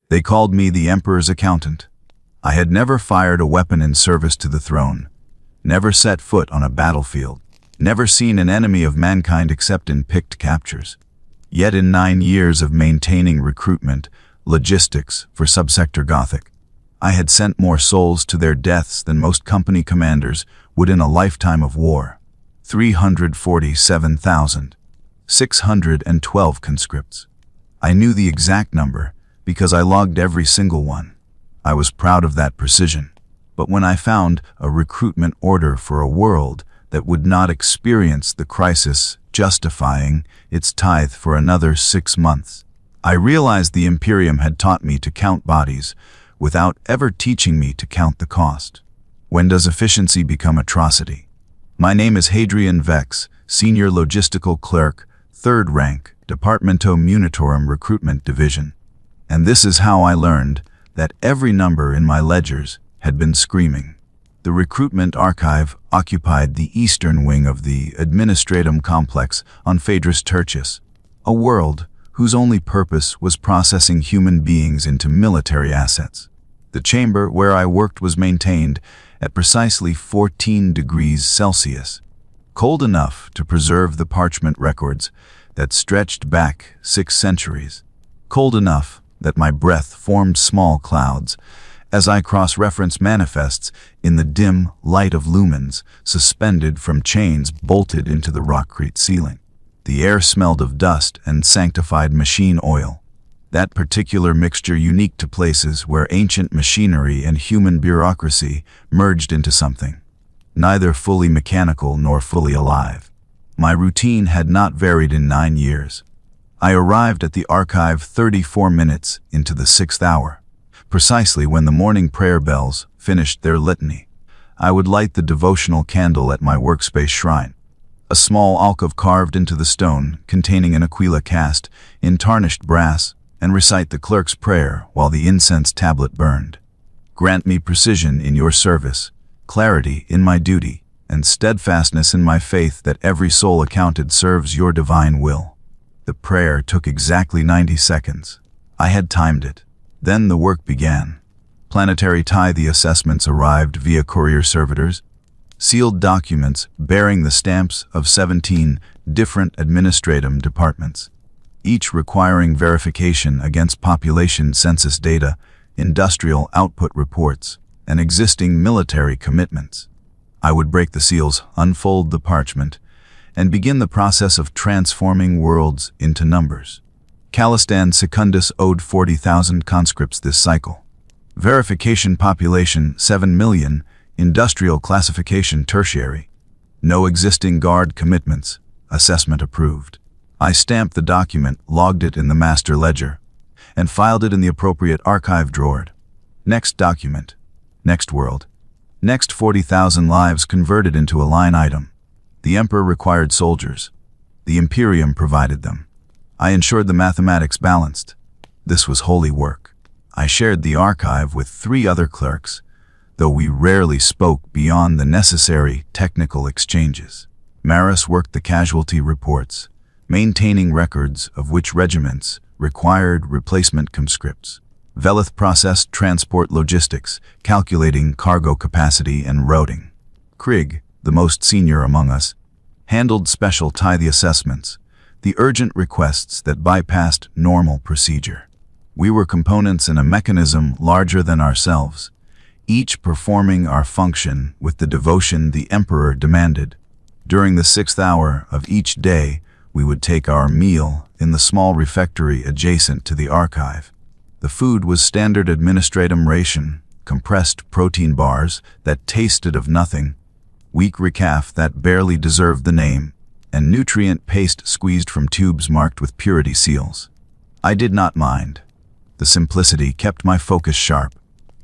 They called me the Emperor's accountant. I had never fired a weapon in service to the throne, never set foot on a battlefield, never seen an enemy of mankind except in picked captures. Yet in 9 years of maintaining recruitment, logistics for Subsector Gothic, I had sent more souls to their deaths than most company commanders would in a lifetime of war. 347,612 conscripts. I knew the exact number because I logged every single one. I was proud of that precision. But when I found a recruitment order for a world that would not experience the crisis justifying its tithe for another 6 months, I realized the Imperium had taught me to count bodies without ever teaching me to count the cost. When does efficiency become atrocity? My name is Hadrian Vex, Senior Logistical Clerk, 3rd rank, Departamento Munitorum Recruitment Division. And this is how I learned that every number in my ledgers had been screaming. The recruitment archive occupied the eastern wing of the Administratum complex on Phaedrus Tertius, a world whose only purpose was processing human beings into military assets. The chamber where I worked was maintained at precisely 14 degrees Celsius, cold enough to preserve the parchment records that stretched back 6 centuries, cold enough that my breath formed small clouds as I cross-referenced manifests in the dim light of lumens suspended from chains bolted into the rockcrete ceiling. The air smelled of dust and sanctified machine oil, that particular mixture unique to places where ancient machinery and human bureaucracy merged into something, neither fully mechanical nor fully alive. My routine had not varied in 9 years. I arrived at the archive 34 minutes into the 6th hour, precisely when the morning prayer bells finished their litany. I would light the devotional candle at my workspace shrine, a small alcove carved into the stone containing an aquila cast in tarnished brass, and recite the clerk's prayer while the incense tablet burned. Grant me precision in your service, clarity in my duty, and steadfastness in my faith that every soul accounted serves your divine will. The prayer took exactly 90 seconds. I had timed it. Then the work began. Planetary tithe assessments arrived via courier servitors, sealed documents bearing the stamps of 17 different administrative departments, each requiring verification against population census data, industrial output reports, and existing military commitments. I would break the seals, unfold the parchment, and begin the process of transforming worlds into numbers. Calistan Secundus owed 40,000 conscripts this cycle. Verification population 7 million, industrial classification tertiary. No existing guard commitments, assessment approved. I stamped the document, logged it in the master ledger, and filed it in the appropriate archive drawer. Next document. Next world. Next 40,000 lives converted into a line item. The Emperor required soldiers. The Imperium provided them. I ensured the mathematics balanced. This was holy work. I shared the archive with 3 other clerks, though we rarely spoke beyond the necessary technical exchanges. Maris worked the casualty reports, maintaining records of which regiments required replacement conscripts. Velith processed transport logistics, calculating cargo capacity and routing. Krieg, the most senior among us, handled special tithe assessments, the urgent requests that bypassed normal procedure. We were components in a mechanism larger than ourselves, each performing our function with the devotion the Emperor demanded. During the 6th hour of each day, we would take our meal in the small refectory adjacent to the archive. The food was standard administratum ration, compressed protein bars that tasted of nothing, weak recaf that barely deserved the name, and nutrient paste squeezed from tubes marked with purity seals. I did not mind. The simplicity kept my focus sharp.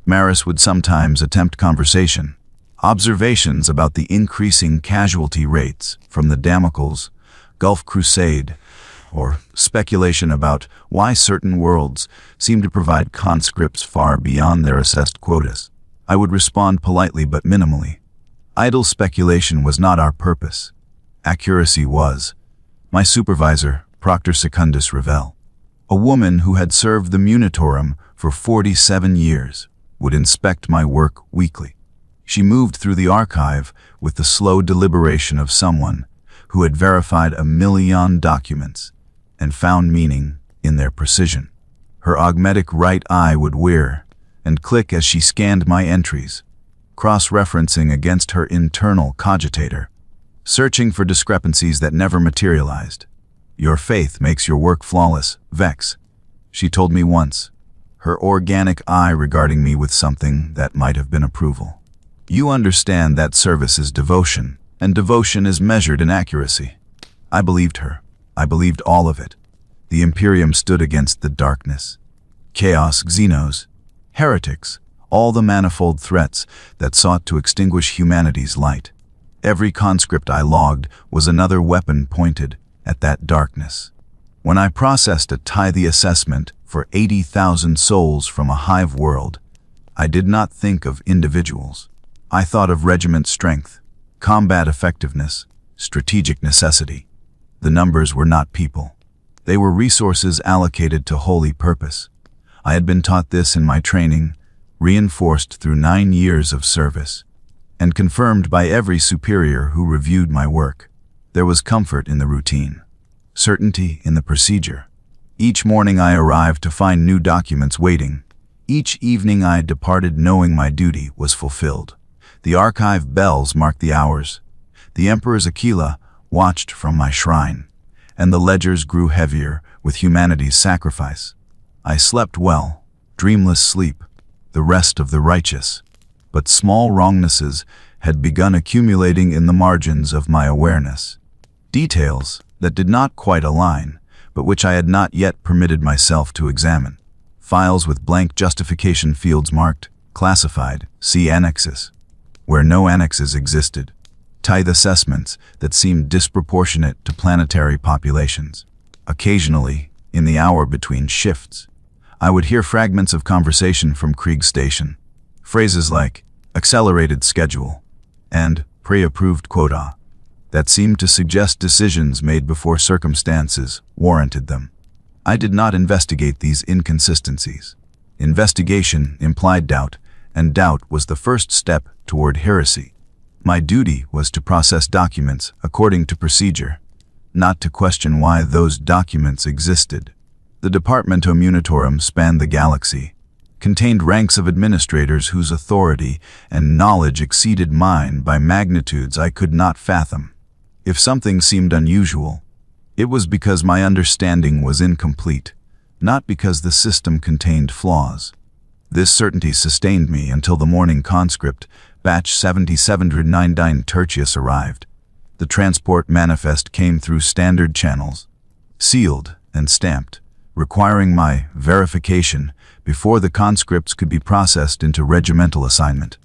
Maris would sometimes attempt conversation, observations about the increasing casualty rates from the Damocles, Gulf Crusade, or speculation about why certain worlds seem to provide conscripts far beyond their assessed quotas. I would respond politely but minimally. Idle speculation was not our purpose. Accuracy was. My supervisor, Proctor Secundus Revel, A woman who had served the Millennium for 47 years would inspect my work weekly. She moved through the archive with the slow deliberation of someone who had verified 1,000,000 documents and found meaning in their precision. Her augmetic right eye would wear and click as she scanned my entries, cross-referencing against her internal cogitator, searching for discrepancies that never materialized. "Your faith makes your work flawless, Vex," she told me once, her organic eye regarding me with something that might have been approval. "You understand that service is devotion, and devotion is measured in accuracy." I believed her. I believed all of it. The Imperium stood against the darkness. Chaos, Xenos, heretics, all the manifold threats that sought to extinguish humanity's light. Every conscript I logged was another weapon pointed at that darkness. When I processed a tithe assessment for 80,000 souls from a hive world, I did not think of individuals. I thought of regiment strength, combat effectiveness, strategic necessity. The numbers were not people. They were resources allocated to holy purpose. I had been taught this in my training, reinforced through 9 years of service, and confirmed by every superior who reviewed my work. There was comfort in the routine, certainty in the procedure. Each morning I arrived to find new documents waiting. Each evening I departed knowing my duty was fulfilled. The archive bells marked the hours. The Emperor's Aquila watched from my shrine, and the ledgers grew heavier with humanity's sacrifice. I slept well, dreamless sleep, the rest of the righteous. But small wrongnesses had begun accumulating in the margins of my awareness. Details that did not quite align, but which I had not yet permitted myself to examine. Files with blank justification fields marked, classified, see annexes, where no annexes existed. Tithe assessments that seemed disproportionate to planetary populations. Occasionally, in the hour between shifts, I would hear fragments of conversation from Krieg Station. Phrases like, accelerated schedule, and pre-approved quota, that seemed to suggest decisions made before circumstances warranted them. I did not investigate these inconsistencies. Investigation implied doubt, and doubt was the first step toward heresy. My duty was to process documents according to procedure, not to question why those documents existed. The Departmentum Millennium spanned the galaxy, contained ranks of administrators whose authority and knowledge exceeded mine by magnitudes I could not fathom. If something seemed unusual, it was because my understanding was incomplete, not because the system contained flaws. This certainty sustained me until the morning conscript, batch 7799 Tertius arrived. The transport manifest came through standard channels, sealed and stamped, requiring my verification before the conscripts could be processed into regimental assignment.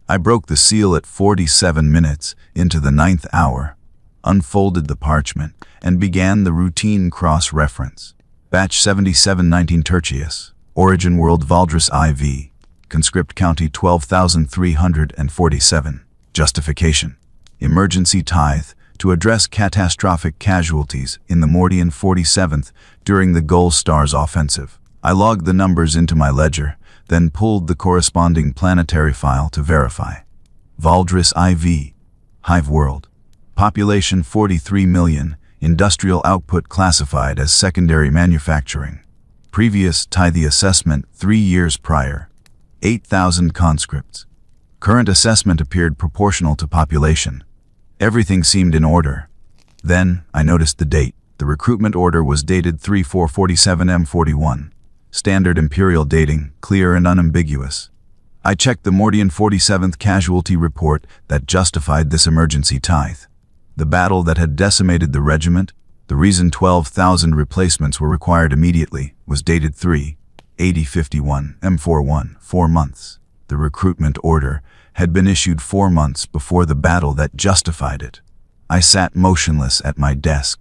I broke the seal at 47 minutes into the 9th hour, unfolded the parchment, and began the routine cross-reference. Batch 7719 Tertius, Origin World Valdris IV, Conscript County 12,347. Justification. Emergency tithe to address catastrophic casualties in the Mordian 47th during the Gold Stars offensive. I logged the numbers into my ledger, then pulled the corresponding planetary file to verify. Valdris IV, Hive World. Population 43 million, industrial output classified as secondary manufacturing. Previous tithe assessment 3 years prior. 8,000 conscripts. Current assessment appeared proportional to population. Everything seemed in order. Then I noticed the date. The recruitment order was dated 3/4/47 M41. Standard imperial dating, clear and unambiguous. I checked the Mordian 47th casualty report that justified this emergency tithe. The battle that had decimated the regiment, the reason 12,000 replacements were required immediately, was dated 3/80/51 M41, 4 months. The recruitment order had been issued 4 months before the battle that justified it. I sat motionless at my desk,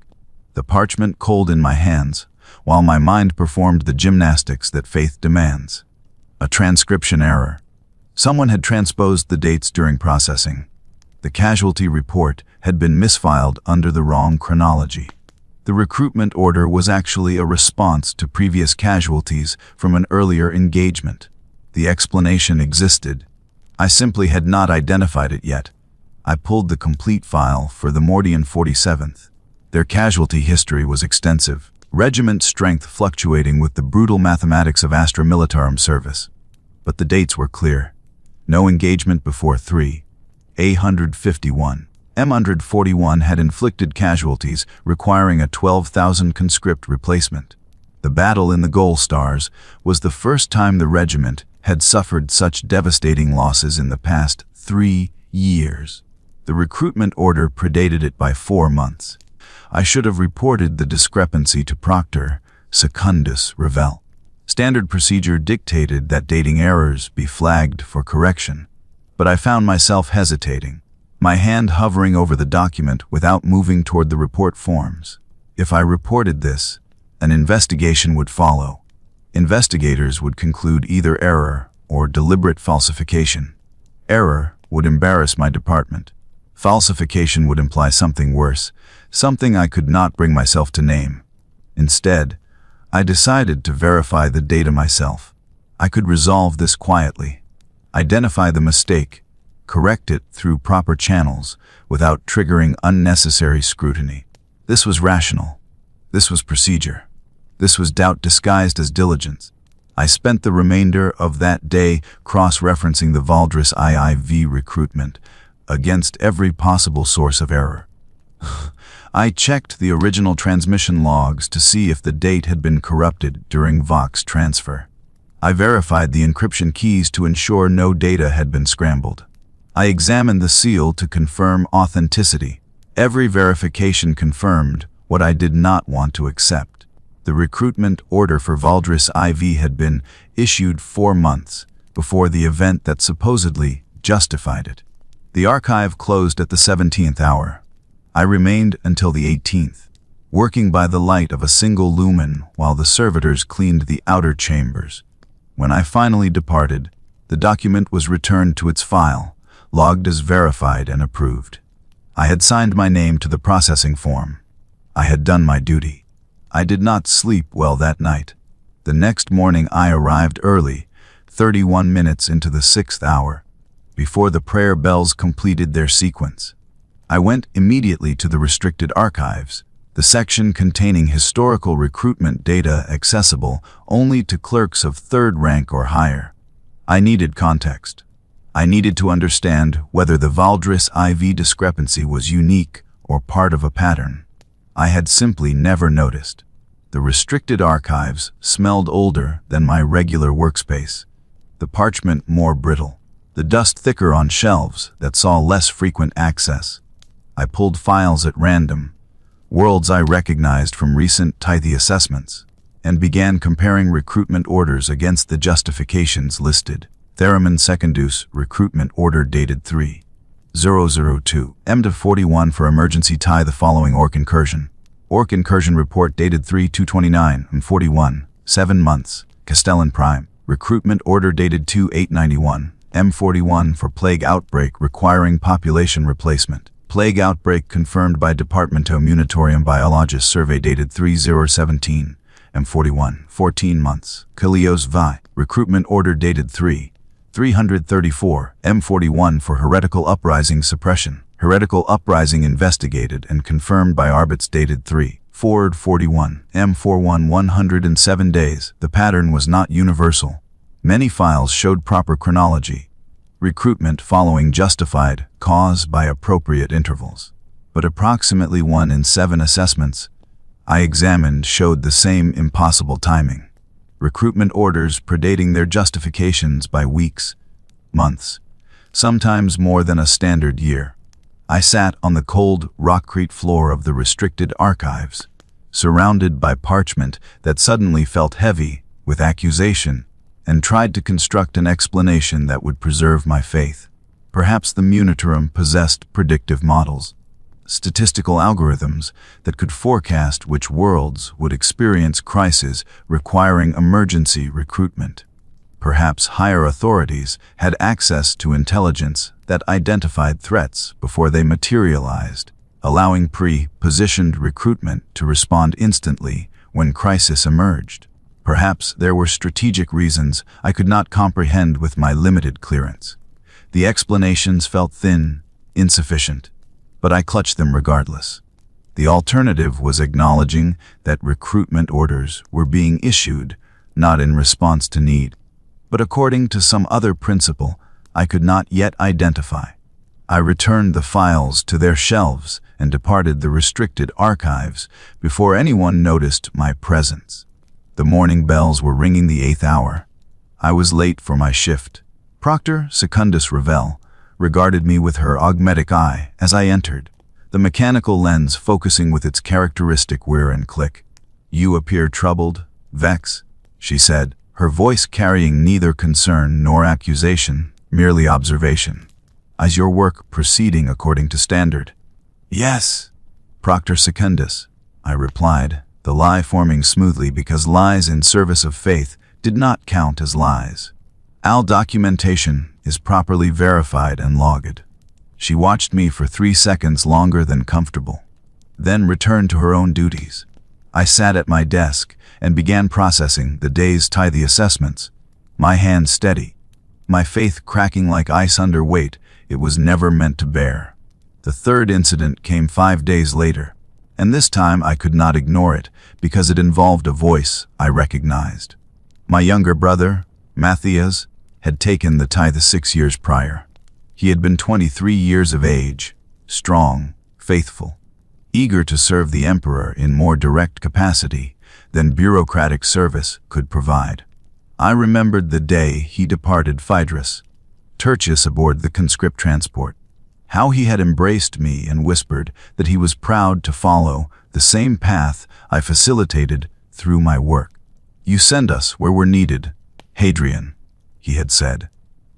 the parchment cold in my hands, while my mind performed the gymnastics that faith demands. A transcription error. Someone had transposed the dates during processing. The casualty report had been misfiled under the wrong chronology. The recruitment order was actually a response to previous casualties from an earlier engagement. The explanation existed. I simply had not identified it yet. I pulled the complete file for the Mordian 47th. Their casualty history was extensive, regiment strength fluctuating with the brutal mathematics of Astra Militarum service. But the dates were clear. No engagement before 3. A151. M141 had inflicted casualties requiring a 12,000 conscript replacement. The battle in the Goal Stars was the first time the regiment had suffered such devastating losses in the past 3 years. The recruitment order predated it by 4 months. I should have reported the discrepancy to Proctor Secundus Revel. Standard procedure dictated that dating errors be flagged for correction, but I found myself hesitating, my hand hovering over the document without moving toward the report forms. If I reported this, an investigation would follow. Investigators would conclude either error or deliberate falsification. Error would embarrass my department. Falsification would imply something worse, something I could not bring myself to name. Instead, I decided to verify the data myself. I could resolve this quietly, identify the mistake, correct it through proper channels without triggering unnecessary scrutiny. This was rational. This was procedure. This was doubt disguised as diligence. I spent the remainder of that day cross-referencing the Valdris IIV recruitment against every possible source of error. I checked the original transmission logs to see if the date had been corrupted during Vox transfer. I verified the encryption keys to ensure no data had been scrambled. I examined the seal to confirm authenticity. Every verification confirmed what I did not want to accept. The recruitment order for Valdris IV had been issued 4 months before the event that supposedly justified it. The archive closed at the 17th hour. I remained until the 18th, working by the light of a single lumen while the servitors cleaned the outer chambers. When I finally departed, the document was returned to its file, logged as verified and approved. I had signed my name to the processing form. I had done my duty. I did not sleep well that night. The next morning I arrived early, 31 minutes into the 6th hour, before the prayer bells completed their sequence. I went immediately to the restricted archives, the section containing historical recruitment data accessible only to clerks of 3rd rank or higher. I needed context. I needed to understand whether the Valdris IV discrepancy was unique or part of a pattern. I had simply never noticed. The restricted archives smelled older than my regular workspace, the parchment more brittle, the dust thicker on shelves that saw less frequent access. I pulled files at random, worlds I recognized from recent tithe assessments, and began comparing recruitment orders against the justifications listed. Theremin Secundus recruitment order dated 3/002 M-41 for emergency tithe the following Orc incursion. Orc incursion report dated 3/2/29 M41, 7 months, Castellan Prime. Recruitment order dated 2/8/91 M41 for plague outbreak requiring population replacement. Plague outbreak confirmed by Departamento Munitorium Biologist survey dated 3/017 M41, 14 months. Kilios Vi. Recruitment order dated 3/334 M41 for heretical uprising suppression. Heretical uprising investigated and confirmed by Arbits dated 3/4/41 M41, 107 days. The pattern was not universal. Many files showed proper chronology. Recruitment following justified cause by appropriate intervals. But approximately 1 in 7 assessments I examined showed the same impossible timing. Recruitment orders predating their justifications by weeks, months, sometimes more than a standard year. I sat on the cold rockcrete floor of the restricted archives, surrounded by parchment that suddenly felt heavy with accusation, and tried to construct an explanation that would preserve my faith. Perhaps the Munitorum possessed predictive models, statistical algorithms that could forecast which worlds would experience crises requiring emergency recruitment. Perhaps higher authorities had access to intelligence that identified threats before they materialized. allowing pre-positioned recruitment to respond instantly when crisis emerged. Perhaps there were strategic reasons I could not comprehend with my limited clearance. The explanations felt thin, insufficient, but I clutched them regardless. The alternative was acknowledging that recruitment orders were being issued not in response to need, but according to some other principle I could not yet identify. I returned the files to their shelves and departed the restricted archives before anyone noticed my presence. The morning bells were ringing the 8th hour. I was late for my shift. Proctor Secundus Ravel regarded me with her augmetic eye as I entered, the mechanical lens focusing with its characteristic whir and click. "You appear troubled, Vex," she said, her voice carrying neither concern nor accusation, merely observation. "Is your work proceeding according to standard?" "Yes, Proctor Secundus," I replied, the lie forming smoothly because lies in service of faith did not count as lies. "All documentation is properly verified and logged." She watched me for 3 seconds longer than comfortable, then returned to her own duties. I sat at my desk and began processing the day's tithe assessments, my hand steady, my faith cracking like ice under weight it was never meant to bear. The third incident came 5 days later, and this time I could not ignore it because it involved a voice I recognized. My younger brother, Matthias, had taken the tithe 6 years prior. He had been 23 years of age, strong, faithful, eager to serve the emperor in more direct capacity than bureaucratic service could provide. I remembered the day he departed Phaedrus, Tertius aboard the conscript transport, how he had embraced me and whispered that he was proud to follow the same path I facilitated through my work. "You send us where we're needed, Hadrian," he had said.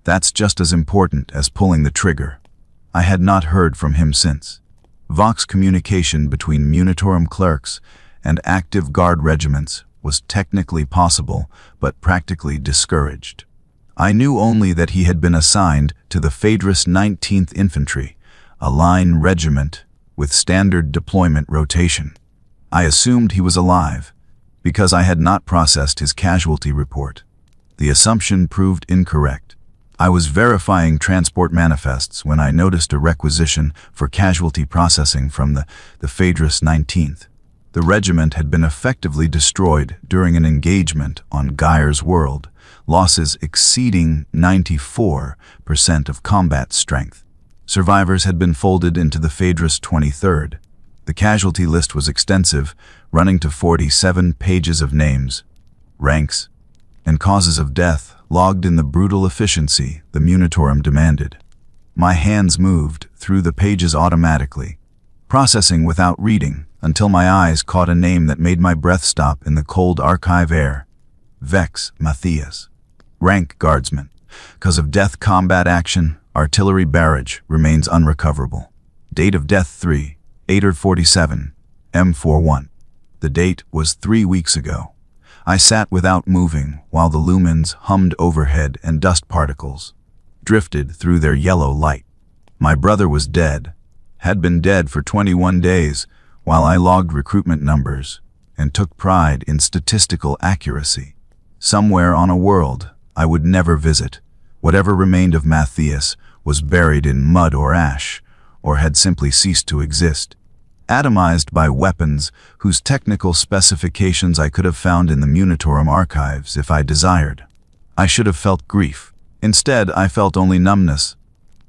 "That's just as important as pulling the trigger." I had not heard from him since. Vox communication between Munitorum clerks and active guard regiments was technically possible, but practically discouraged. I knew only that he had been assigned to the Phaedrus 19th Infantry, a line regiment with standard deployment rotation. I assumed he was alive, because I had not processed his casualty report. The assumption proved incorrect. I was verifying transport manifests when I noticed a requisition for casualty processing from the Phaedrus 19th. The regiment had been effectively destroyed during an engagement on Gaia's world, losses exceeding 94% of combat strength. Survivors had been folded into the Phaedrus 23rd. The casualty list was extensive, running to 47 pages of names, ranks, and causes of death logged in the brutal efficiency the Munitorum demanded. My hands moved through the pages automatically, processing without reading until my eyes caught a name that made my breath stop in the cold archive air. Vex Matthias. Rank Guardsman. Cause of death combat action, artillery barrage, remains unrecoverable. Date of death 3/8/47, M41. The date was 3 weeks ago. I sat without moving while the lumens hummed overhead and dust particles drifted through their yellow light. My brother was dead, had been dead for 21 days, while I logged recruitment numbers and took pride in statistical accuracy. Somewhere on a world I would never visit, whatever remained of Matthias was buried in mud or ash, or had simply ceased to exist, atomized by weapons whose technical specifications I could have found in the Munitorum archives if I desired. I should have felt grief. Instead, I felt only numbness,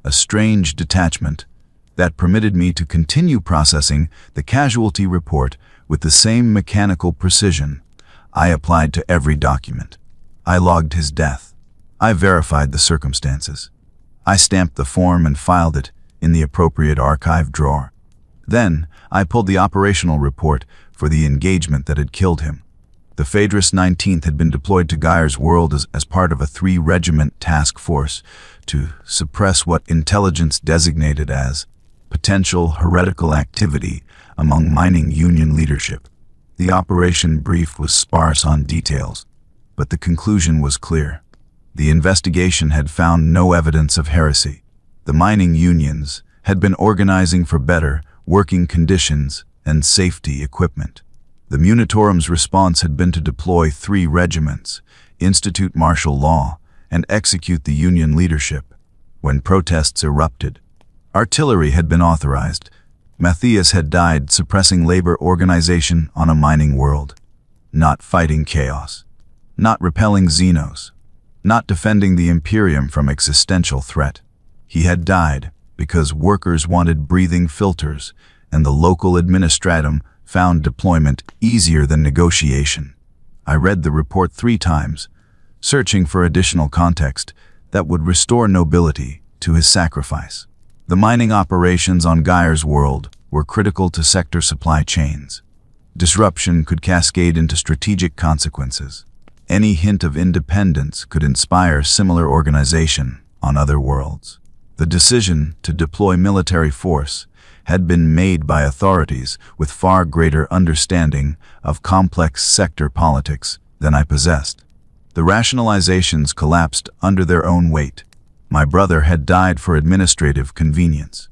a strange detachment that permitted me to continue processing the casualty report with the same mechanical precision I applied to every document. I logged his death. I verified the circumstances. I stamped the form and filed it in the appropriate archive drawer. Then, I pulled the operational report for the engagement that had killed him. The Phaedrus 19th had been deployed to Gaia's world as part of a 3-regiment task force to suppress what intelligence designated as potential heretical activity among mining union leadership. The operation brief was sparse on details, but the conclusion was clear. The investigation had found no evidence of heresy. The mining unions had been organizing for better working conditions, and safety equipment. The Munitorum's response had been to deploy 3 regiments, institute martial law, and execute the Union leadership. When protests erupted, artillery had been authorized. Matthias had died suppressing labor organization on a mining world, not fighting chaos, not repelling Xenos, not defending the Imperium from existential threat. He had died because workers wanted breathing filters, and the local administratum found deployment easier than negotiation. I read the report 3 times, searching for additional context that would restore nobility to his sacrifice. The mining operations on Gaia's world were critical to sector supply chains. Disruption could cascade into strategic consequences. Any hint of independence could inspire similar organization on other worlds. The decision to deploy military force had been made by authorities with far greater understanding of complex sector politics than I possessed. The rationalizations collapsed under their own weight. My brother had died for administrative convenience.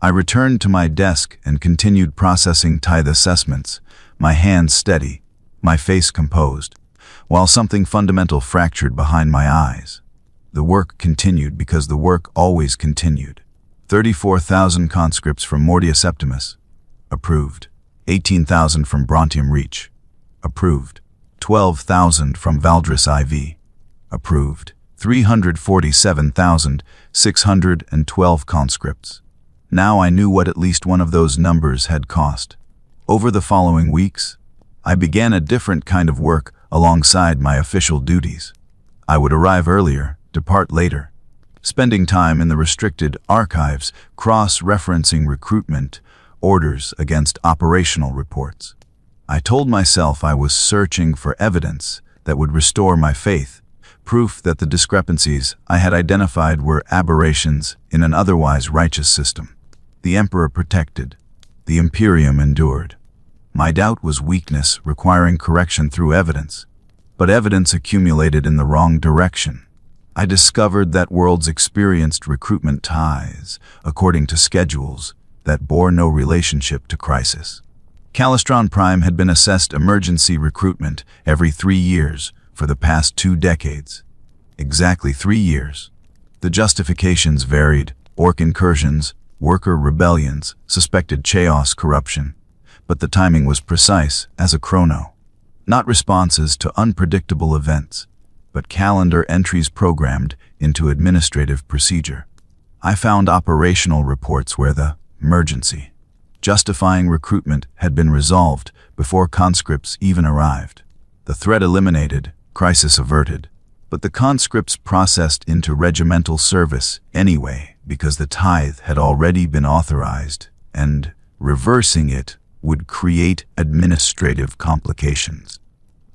I returned to my desk and continued processing tithe assessments, my hands steady, my face composed, while something fundamental fractured behind my eyes. The work continued because the work always continued. 34,000 conscripts from Mordia Septimus. Approved. 18,000 from Brontium Reach. Approved. 12,000 from Valdris IV. Approved. 347,612 conscripts. Now I knew what at least one of those numbers had cost. Over the following weeks, I began a different kind of work alongside my official duties. I would arrive earlier, depart later, spending time in the restricted archives, cross-referencing recruitment orders against operational reports. I told myself I was searching for evidence that would restore my faith, proof that the discrepancies I had identified were aberrations in an otherwise righteous system. The Emperor protected. The Imperium endured. My doubt was weakness requiring correction through evidence, but evidence accumulated in the wrong direction. I discovered that worlds experienced recruitment tithes according to schedules that bore no relationship to crisis. Calistron Prime had been assessed emergency recruitment every 3 years for the past 2 decades. Exactly 3 years. The justifications varied: orc incursions, worker rebellions, suspected chaos corruption. But the timing was precise as a chrono. Not responses to unpredictable events, but calendar entries programmed into administrative procedure. I found operational reports where the emergency justifying recruitment had been resolved before conscripts even arrived. The threat eliminated, crisis averted, but the conscripts processed into regimental service anyway because the tithe had already been authorized, and reversing it would create administrative complications.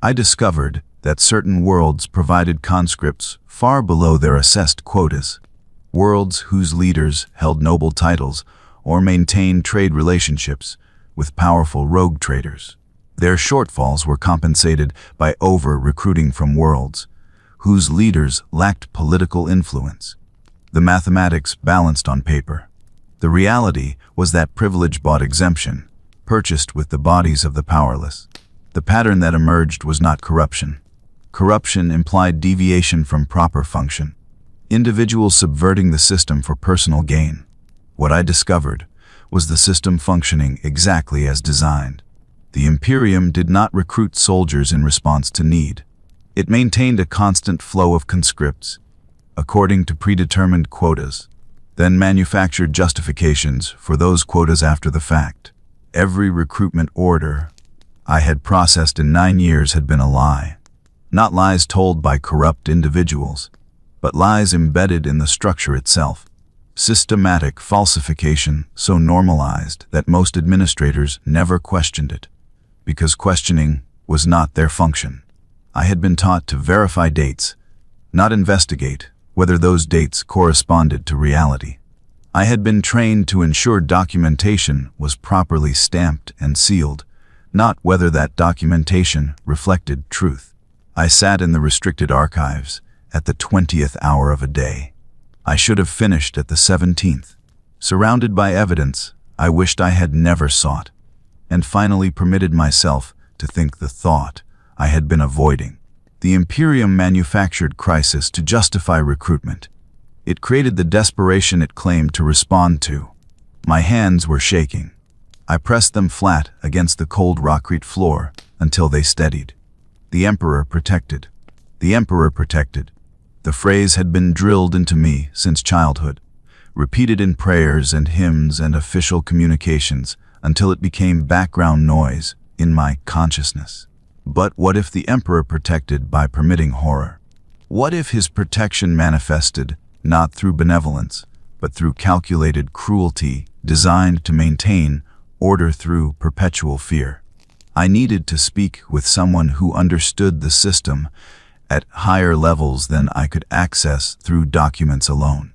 I discovered that certain worlds provided conscripts far below their assessed quotas, worlds whose leaders held noble titles or maintained trade relationships with powerful rogue traders. Their shortfalls were compensated by over-recruiting from worlds whose leaders lacked political influence. The mathematics balanced on paper. The reality was that privilege bought exemption, purchased with the bodies of the powerless. The pattern that emerged was not corruption. Corruption implied deviation from proper function, individuals subverting the system for personal gain. What I discovered was the system functioning exactly as designed. The Imperium did not recruit soldiers in response to need. It maintained a constant flow of conscripts, according to predetermined quotas, then manufactured justifications for those quotas after the fact. Every recruitment order I had processed in 9 years had been a lie. Not lies told by corrupt individuals, but lies embedded in the structure itself. Systematic falsification so normalized that most administrators never questioned it, because questioning was not their function. I had been taught to verify dates, not investigate whether those dates corresponded to reality. I had been trained to ensure documentation was properly stamped and sealed, not whether that documentation reflected truth. I sat in the restricted archives at the 20th hour of a day. I should have finished at the 17th. Surrounded by evidence, I wished I had never sought, and finally permitted myself to think the thought I had been avoiding. The Imperium manufactured crisis to justify recruitment. It created the desperation it claimed to respond to. My hands were shaking. I pressed them flat against the cold rockcrete floor until they steadied. The Emperor protected. The Emperor protected. The phrase had been drilled into me since childhood, repeated in prayers and hymns and official communications until it became background noise in my consciousness. But what if the Emperor protected by permitting horror? What if his protection manifested not through benevolence, but through calculated cruelty designed to maintain order through perpetual fear? I needed to speak with someone who understood the system at higher levels than I could access through documents alone.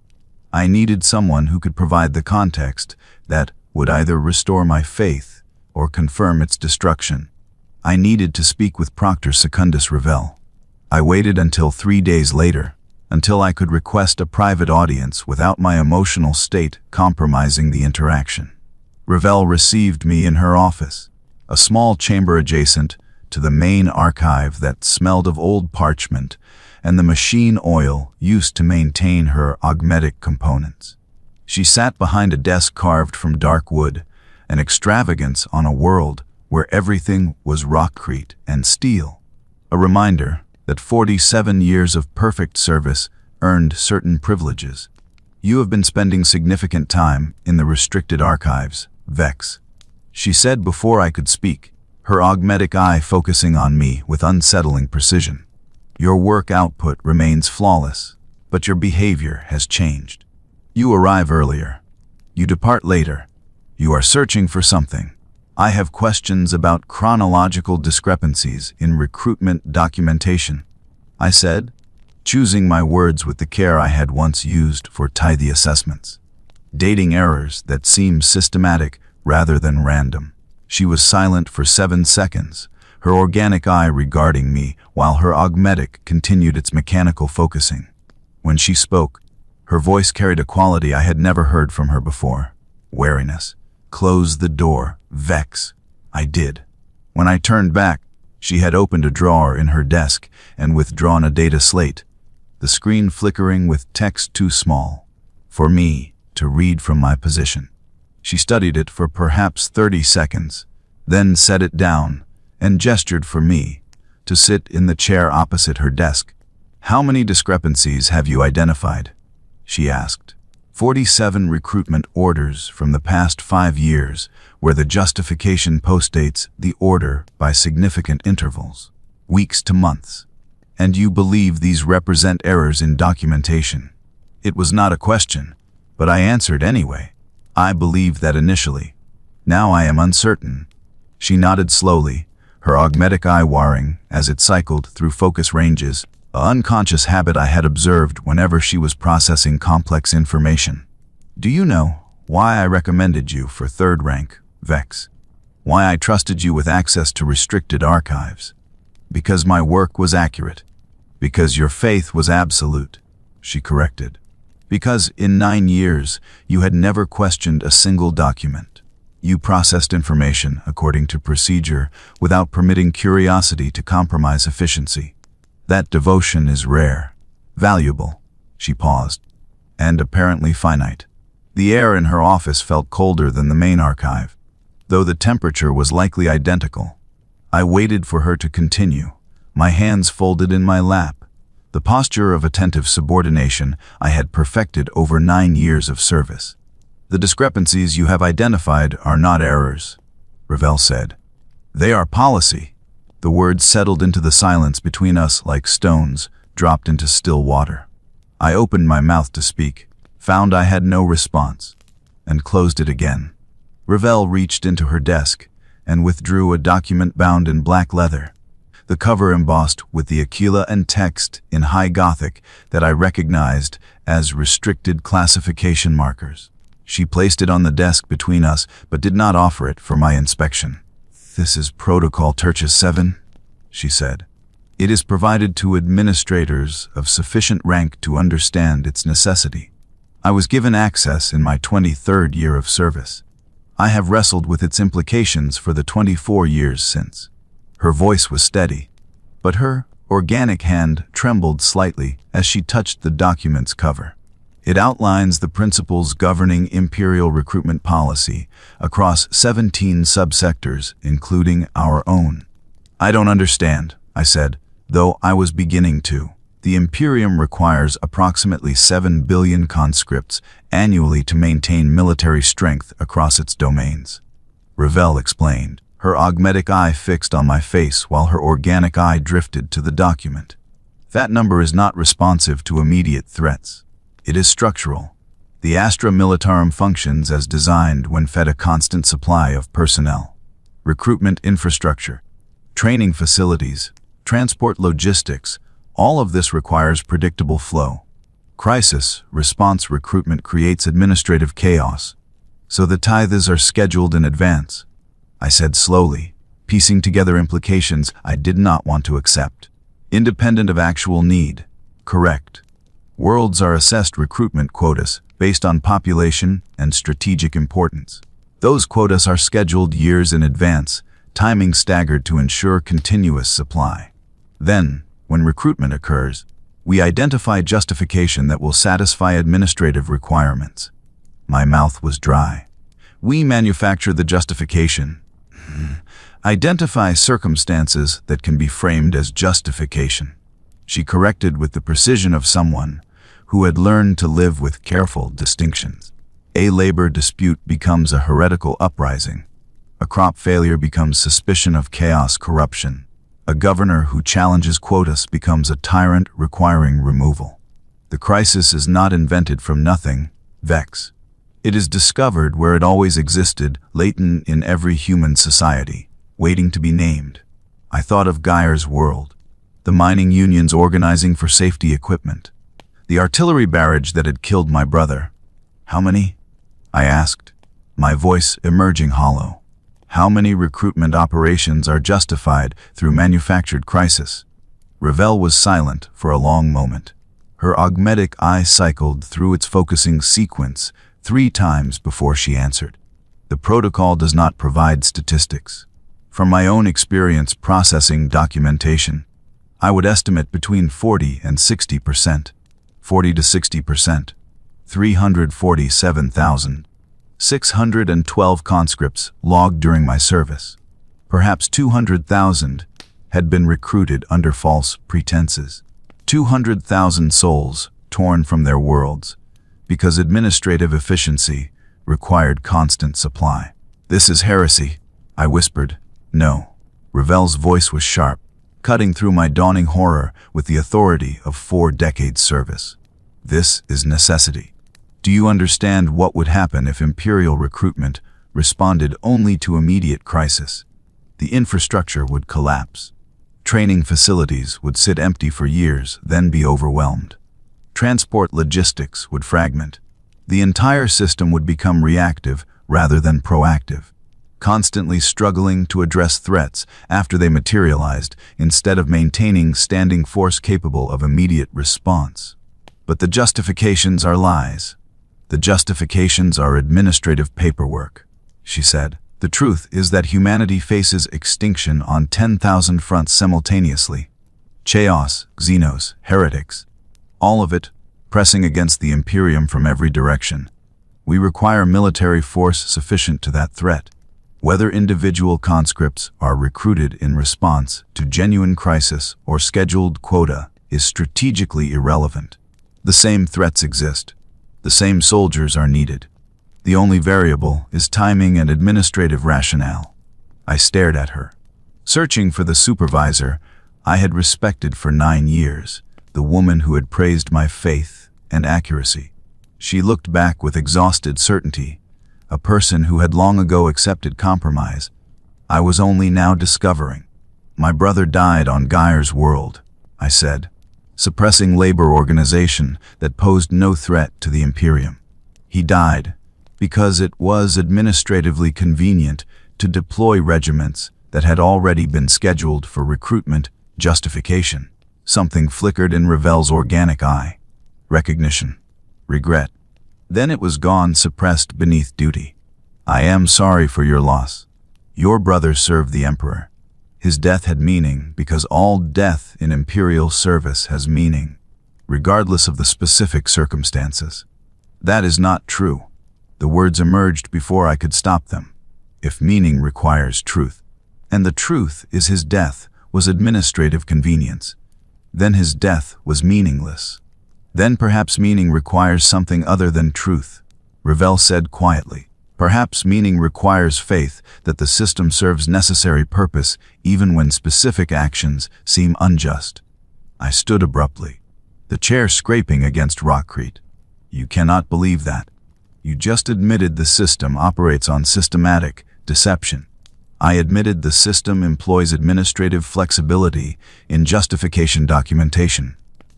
I needed someone who could provide the context that would either restore my faith or confirm its destruction. I needed to speak with Proctor Secundus Revell. I waited until 3 days later, until I could request a private audience without my emotional state compromising the interaction. Revell received me in her office, a small chamber adjacent to the main archive that smelled of old parchment and the machine oil used to maintain her augmetic components. She sat behind a desk carved from dark wood, an extravagance on a world where everything was rockcrete and steel, a reminder that 47 years of perfect service earned certain privileges. You have been spending significant time in the restricted archives, Vex, she said before I could speak, her augmetic eye focusing on me with unsettling precision. Your work output remains flawless, but your behavior has changed. You arrive earlier. You depart later. You are searching for something. I have questions about chronological discrepancies in recruitment documentation, I said, choosing my words with the care I had once used for tithe assessments. Dating errors that seemed systematic rather than random. She was silent for 7 seconds, her organic eye regarding me while her augmetic continued its mechanical focusing. When she spoke, her voice carried a quality I had never heard from her before. Wariness. Close the door, Vex. I did. When I turned back, she had opened a drawer in her desk and withdrawn a data slate, the screen flickering with text too small for me to read from my position. She studied it for perhaps 30 seconds, then set it down and gestured for me to sit in the chair opposite her desk. How many discrepancies have you identified? She asked. 47 recruitment orders from the past 5 years, where the justification postdates the order by significant intervals, weeks to months. And you believe these represent errors in documentation? It was not a question, but I answered anyway. I believed that initially. Now I am uncertain. She nodded slowly, her augmetic eye warring as it cycled through focus ranges, an unconscious habit I had observed whenever she was processing complex information. Do you know why I recommended you for 3rd rank, Vex? Why I trusted you with access to restricted archives? Because my work was accurate. Because your faith was absolute, she corrected. Because in 9 years, you had never questioned a single document. You processed information according to procedure without permitting curiosity to compromise efficiency. That devotion is rare, valuable, she paused, and apparently finite. The air in her office felt colder than the main archive, though the temperature was likely identical. I waited for her to continue, my hands folded in my lap, the posture of attentive subordination I had perfected over 9 years of service. The discrepancies you have identified are not errors, Revell said. They are policy. The words settled into the silence between us like stones dropped into still water. I opened my mouth to speak, found I had no response, and closed it again. Revell reached into her desk and withdrew a document bound in black leather, the cover embossed with the Aquila and text in high Gothic that I recognized as restricted classification markers. She placed it on the desk between us, but did not offer it for my inspection. This is Protocol Tertius 7, she said. It is provided to administrators of sufficient rank to understand its necessity. I was given access in my 23rd year of service. I have wrestled with its implications for the 24 years since. Her voice was steady, but her organic hand trembled slightly as she touched the document's cover. It outlines the principles governing Imperial recruitment policy across 17 subsectors, including our own. I don't understand, I said, though I was beginning to. The Imperium requires approximately 7 billion conscripts annually to maintain military strength across its domains. Ravel explained, her augmetic eye fixed on my face while her organic eye drifted to the document. That number is not responsive to immediate threats. It is structural. The Astra Militarum functions as designed when fed a constant supply of personnel. Recruitment infrastructure, training facilities, transport logistics, all of this requires predictable flow. Crisis response recruitment creates administrative chaos, so the tithes are scheduled in advance. I said slowly, piecing together implications I did not want to accept. Independent of actual need. Correct. Worlds are assessed recruitment quotas based on population and strategic importance. Those quotas are scheduled years in advance, timing staggered to ensure continuous supply. Then, when recruitment occurs, we identify justification that will satisfy administrative requirements. My mouth was dry. We manufacture the justification. Identify circumstances that can be framed as justification. She corrected with the precision of someone who had learned to live with careful distinctions. A labor dispute becomes a heretical uprising. A crop failure becomes suspicion of chaos corruption. A governor who challenges quotas becomes a tyrant requiring removal. The crisis is not invented from nothing, Vex. It is discovered where it always existed, latent in every human society, waiting to be named. I thought of Geyer's world, the mining unions organizing for safety equipment, the artillery barrage that had killed my brother. How many? I asked, my voice emerging hollow. How many recruitment operations are justified through manufactured crisis? Ravel was silent for a long moment. Her augmetic eye cycled through its focusing sequence 3 times before she answered. The protocol does not provide statistics. From my own experience processing documentation, I would estimate between 40 and 60%. 40 to 60%. 347,612 conscripts logged during my service. Perhaps 200,000 had been recruited under false pretenses. 200,000 souls torn from their worlds because administrative efficiency required constant supply. This is heresy, I whispered. No. Ravel's voice was sharp, cutting through my dawning horror with the authority of 4 decades service. This is necessity. Do you understand what would happen if Imperial recruitment responded only to immediate crisis? The infrastructure would collapse. Training facilities would sit empty for years, then be overwhelmed. Transport logistics would fragment. The entire system would become reactive rather than proactive, constantly struggling to address threats after they materialized instead of maintaining standing force capable of immediate response. But the justifications are lies. The justifications are administrative paperwork, she said. The truth is that humanity faces extinction on 10,000 fronts simultaneously. Chaos, xenos, heretics, all of it pressing against the Imperium from every direction. We require military force sufficient to that threat. Whether individual conscripts are recruited in response to genuine crisis or scheduled quota is strategically irrelevant. The same threats exist. The same soldiers are needed. The only variable is timing and administrative rationale. I stared at her, searching for the supervisor I had respected for 9 years, the woman who had praised my faith and accuracy. She looked back with exhausted certainty, a person who had long ago accepted compromise. I was only now discovering. My brother died on Geyer's world, I said, suppressing labor organization that posed no threat to the Imperium. He died because it was administratively convenient to deploy regiments that had already been scheduled for recruitment justification. Something flickered in Ravel's organic eye. Recognition. Regret. Then it was gone, suppressed beneath duty. I am sorry for your loss. Your brother served the Emperor. His death had meaning because all death in imperial service has meaning, regardless of the specific circumstances. That is not true. The words emerged before I could stop them. If meaning requires truth, and the truth is his death was administrative convenience, then his death was meaningless. Then perhaps meaning requires something other than truth, Ravel said quietly. Perhaps meaning requires faith that the system serves necessary purpose even when specific actions seem unjust. I stood abruptly, the chair scraping against rockcrete. You cannot believe that. You just admitted the system operates on systematic deception. I admitted the system employs administrative flexibility in justification documentation.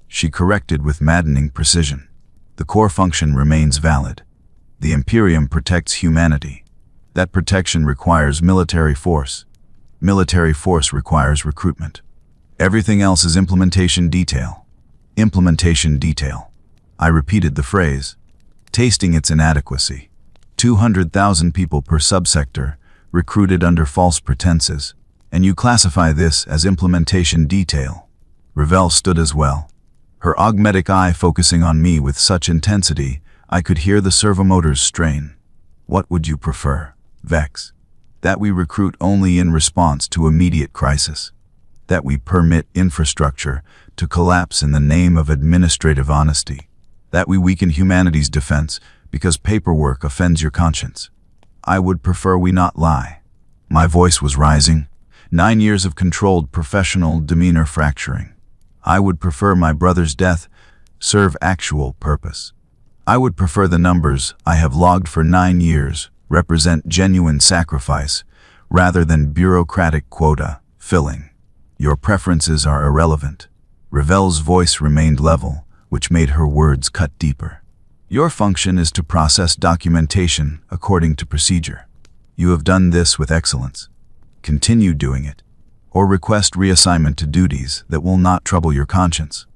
She corrected with maddening precision. The core function remains valid. The Imperium protects humanity. That protection requires military force. Military force requires recruitment. Everything else is implementation detail. Implementation detail. I repeated the phrase, tasting its inadequacy. 200,000 people per subsector, recruited under false pretenses, and you classify this as implementation detail. Ravel stood as well, her augmetic eye focusing on me with such intensity I could hear the servomotors strain. What would you prefer, Vex? That we recruit only in response to immediate crisis? That we permit infrastructure to collapse in the name of administrative honesty? That we weaken humanity's defense because paperwork offends your conscience? I would prefer we not lie. My voice was rising. 9 years of controlled professional demeanor fracturing. I would prefer my brother's death serve actual purpose. I would prefer the numbers I have logged for 9 years represent genuine sacrifice rather than bureaucratic quota filling. Your preferences are irrelevant. Ravel's voice remained level, which made her words cut deeper. Your function is to process documentation according to procedure. You have done this with excellence. Continue doing it, or request reassignment to duties that will not trouble your conscience.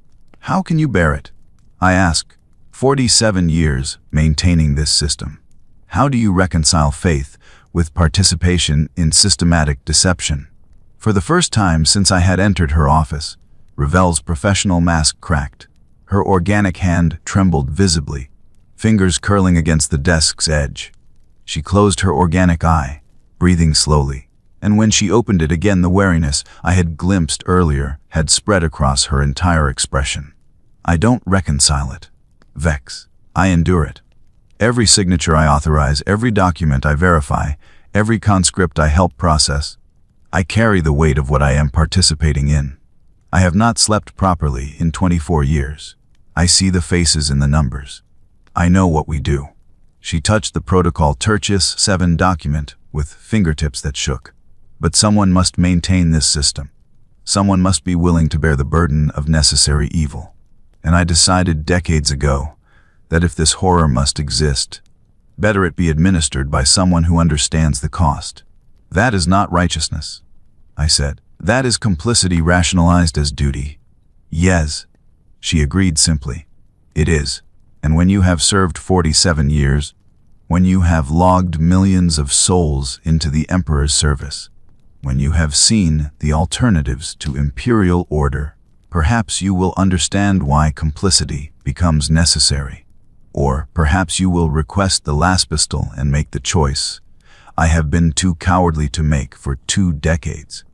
How can you bear it? I ask. 47 years maintaining this system. How do you reconcile faith with participation in systematic deception? For the first time since I had entered her office, Ravel's professional mask cracked. Her organic hand trembled visibly, fingers curling against the desk's edge. She closed her organic eye, breathing slowly, and when she opened it again, the wariness I had glimpsed earlier had spread across her entire expression. I don't reconcile it, Vex. I endure it. Every signature I authorize, every document I verify, every conscript I help process, I carry the weight of what I am participating in. I have not slept properly in 24 years. I see the faces in the numbers. I know what we do. She touched the protocol Tertius 7 document with fingertips that shook. But someone must maintain this system. Someone must be willing to bear the burden of necessary evil. And I decided decades ago that if this horror must exist, better it be administered by someone who understands the cost. That is not righteousness, I said. That is complicity rationalized as duty. Yes, she agreed simply. It is. And when you have served 47 years, when you have logged millions of souls into the Emperor's service, when you have seen the alternatives to imperial order, perhaps you will understand why complicity becomes necessary. Or perhaps you will request the last pistol and make the choice I have been too cowardly to make for 2 decades.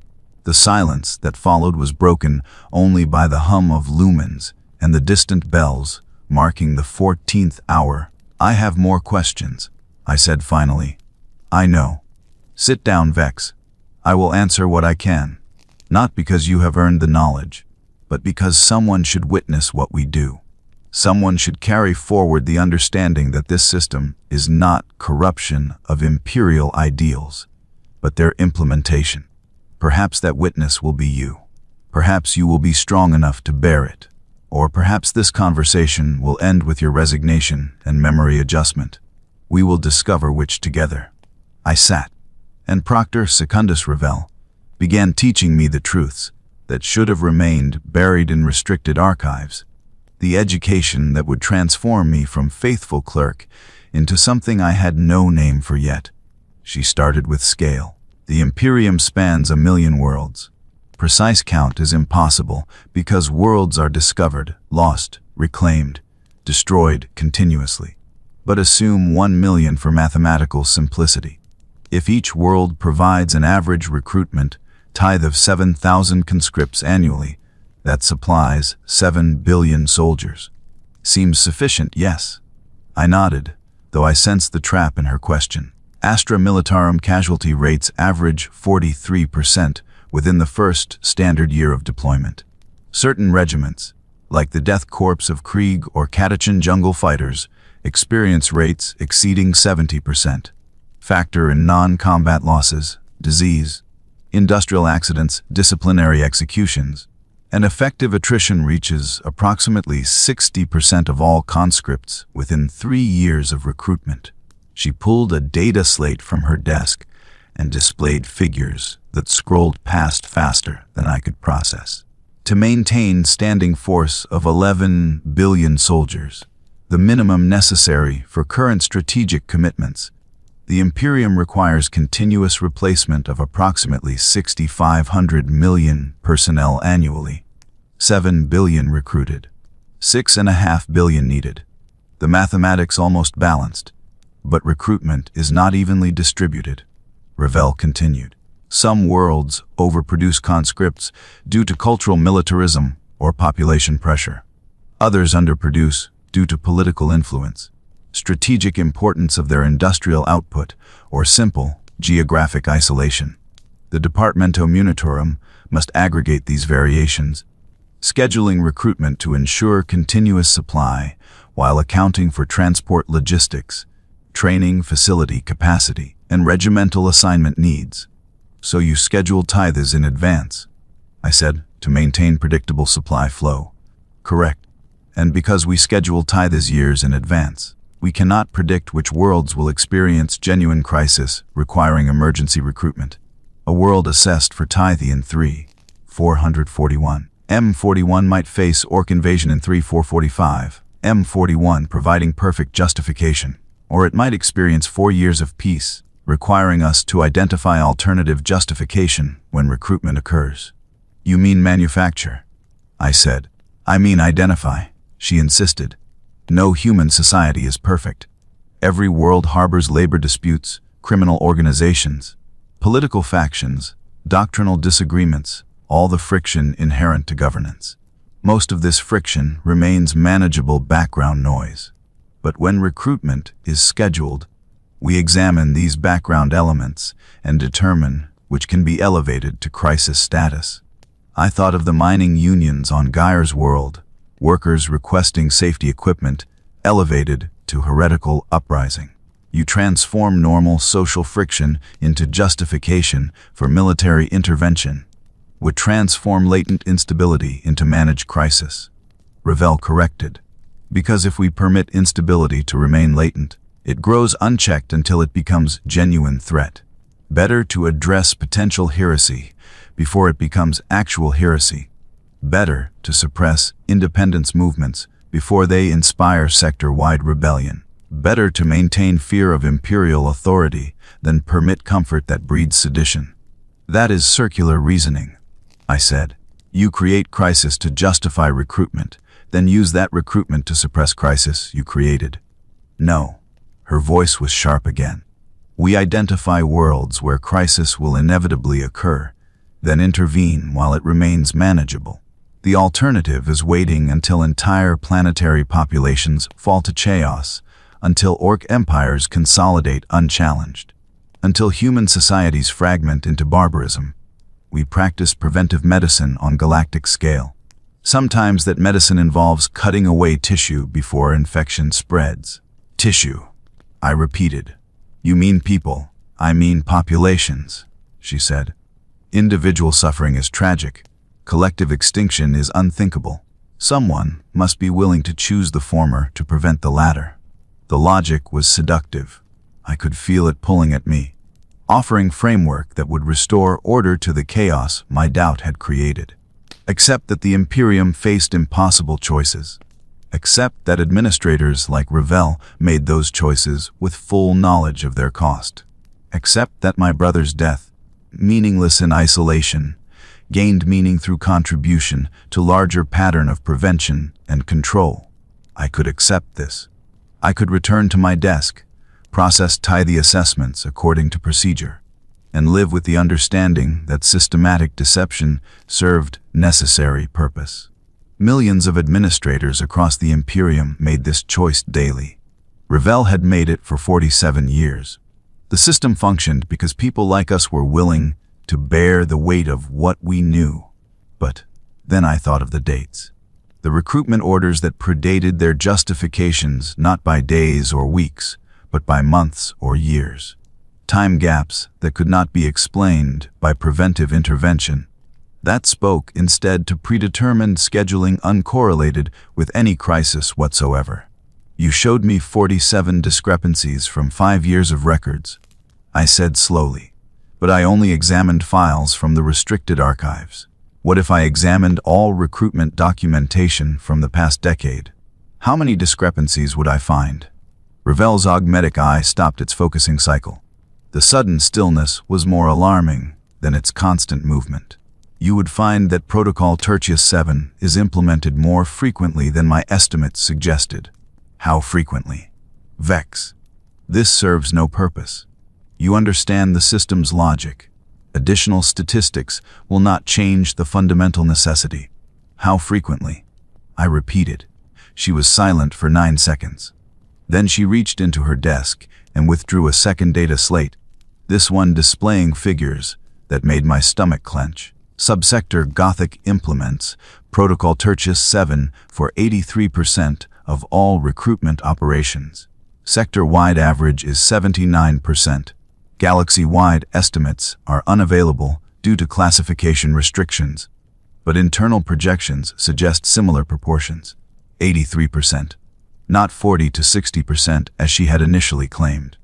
The silence that followed was broken only by the hum of lumens and the distant bells marking the 14th hour. I have more questions, I said finally. I know. Sit down, Vex. I will answer what I can, not because you have earned the knowledge, but because someone should witness what we do. Someone should carry forward the understanding that this system is not corruption of imperial ideals, but their implementation. Perhaps that witness will be you. Perhaps you will be strong enough to bear it. Or perhaps this conversation will end with your resignation and memory adjustment. We will discover which together. I sat, and Proctor Secundus Ravel began teaching me the truths that should have remained buried in restricted archives, the education that would transform me from faithful clerk into something I had no name for yet, She started with scale. The Imperium spans 1,000,000 worlds. Precise count is impossible because worlds are discovered, lost, reclaimed, destroyed continuously. But assume 1,000,000 for mathematical simplicity. If each world provides an average recruitment tithe of 7,000 conscripts annually, that supplies 7 billion soldiers. Seems sufficient, yes. I nodded, though I sensed the trap in her question. Astra Militarum casualty rates average 43% within the first standard year of deployment. Certain regiments, like the Death Corps of Krieg or Catachan jungle fighters, experience rates exceeding 70%. Factor in non-combat losses, disease, industrial accidents, disciplinary executions, and effective attrition reaches approximately 60% of all conscripts within 3 years of recruitment. She pulled a data slate from her desk and displayed figures that scrolled past faster than I could process. To maintain standing force of 11 billion soldiers, the minimum necessary for current strategic commitments, the Imperium requires continuous replacement of approximately 6,500 million personnel annually. 7 billion recruited. 6.5 billion needed. The mathematics almost balanced, but recruitment is not evenly distributed. Ravel continued. Some worlds overproduce conscripts due to cultural militarism or population pressure. Others underproduce due to political influence, strategic importance of their industrial output, or simple geographic isolation. The Departamento Munitorum must aggregate these variations, scheduling recruitment to ensure continuous supply while accounting for transport logistics, training facility capacity, and regimental assignment needs. So you schedule tithes in advance, I said, to maintain predictable supply flow. Correct. And because we schedule tithes years in advance, we cannot predict which worlds will experience genuine crisis requiring emergency recruitment. A world assessed for tithe in 3,441. M41 might face orc invasion in 3,445. M41 providing perfect justification. Or it might experience 4 years of peace, requiring us to identify alternative justification when recruitment occurs. You mean manufacture? I said. I mean identify, she insisted. No human society is perfect. Every world harbors labor disputes, criminal organizations, political factions, doctrinal disagreements, all the friction inherent to governance. Most of this friction remains manageable background noise. But when recruitment is scheduled, we examine these background elements and determine which can be elevated to crisis status. I thought of the mining unions on Geyer's world, workers requesting safety equipment, elevated to heretical uprising. You transform normal social friction into justification for military intervention, would transform latent instability into managed crisis. Ravel corrected. Because if we permit instability to remain latent, it grows unchecked until it becomes genuine threat. Better to address potential heresy before it becomes actual heresy. Better to suppress independence movements before they inspire sector-wide rebellion. Better to maintain fear of imperial authority than permit comfort that breeds sedition. That is circular reasoning, I said. You create crisis to justify recruitment, then use that recruitment to suppress crisis you created. No. Her voice was sharp again. We identify worlds where crisis will inevitably occur, then intervene while it remains manageable. The alternative is waiting until entire planetary populations fall to chaos, until orc empires consolidate unchallenged, until human societies fragment into barbarism. We practice preventive medicine on galactic scale. Sometimes that medicine involves cutting away tissue before infection spreads. Tissue, I repeated. You mean people, I mean populations, she said. Individual suffering is tragic. Collective extinction is unthinkable. Someone must be willing to choose the former to prevent the latter. The logic was seductive. I could feel it pulling at me, offering framework that would restore order to the chaos my doubt had created. Except that the Imperium faced impossible choices. Except that administrators like Ravel made those choices with full knowledge of their cost. Accept that my brother's death, meaningless in isolation, gained meaning through contribution to larger pattern of prevention and control. I could accept this. I could return to my desk, process tithe assessments according to procedure, and live with the understanding that systematic deception served necessary purpose. Millions of administrators across the Imperium made this choice daily. Ravel had made it for 47 years. The system functioned because people like us were willing to bear the weight of what we knew. But then I thought of the dates. The recruitment orders that predated their justifications not by days or weeks, but by months or years. Time gaps that could not be explained by preventive intervention. That spoke instead to predetermined scheduling uncorrelated with any crisis whatsoever. You showed me 47 discrepancies from 5 years of records, I said slowly. But I only examined files from the restricted archives. What if I examined all recruitment documentation from the past decade? How many discrepancies would I find? Ravel's augmetic eye stopped its focusing cycle. The sudden stillness was more alarming than its constant movement. You would find that Protocol Tertius 7 is implemented more frequently than my estimates suggested. How frequently? Vex. This serves no purpose. You understand the system's logic. Additional statistics will not change the fundamental necessity. How frequently? I repeated. She was silent for 9 seconds. Then she reached into her desk and withdrew a second data slate, this one displaying figures that made my stomach clench. Subsector Gothic implements Protocol Tertius 7 for 83% of all recruitment operations. Sector-wide average is 79%. Galaxy-wide estimates are unavailable due to classification restrictions, but internal projections suggest similar proportions, 83%. Not 40 to 60% as she had initially claimed.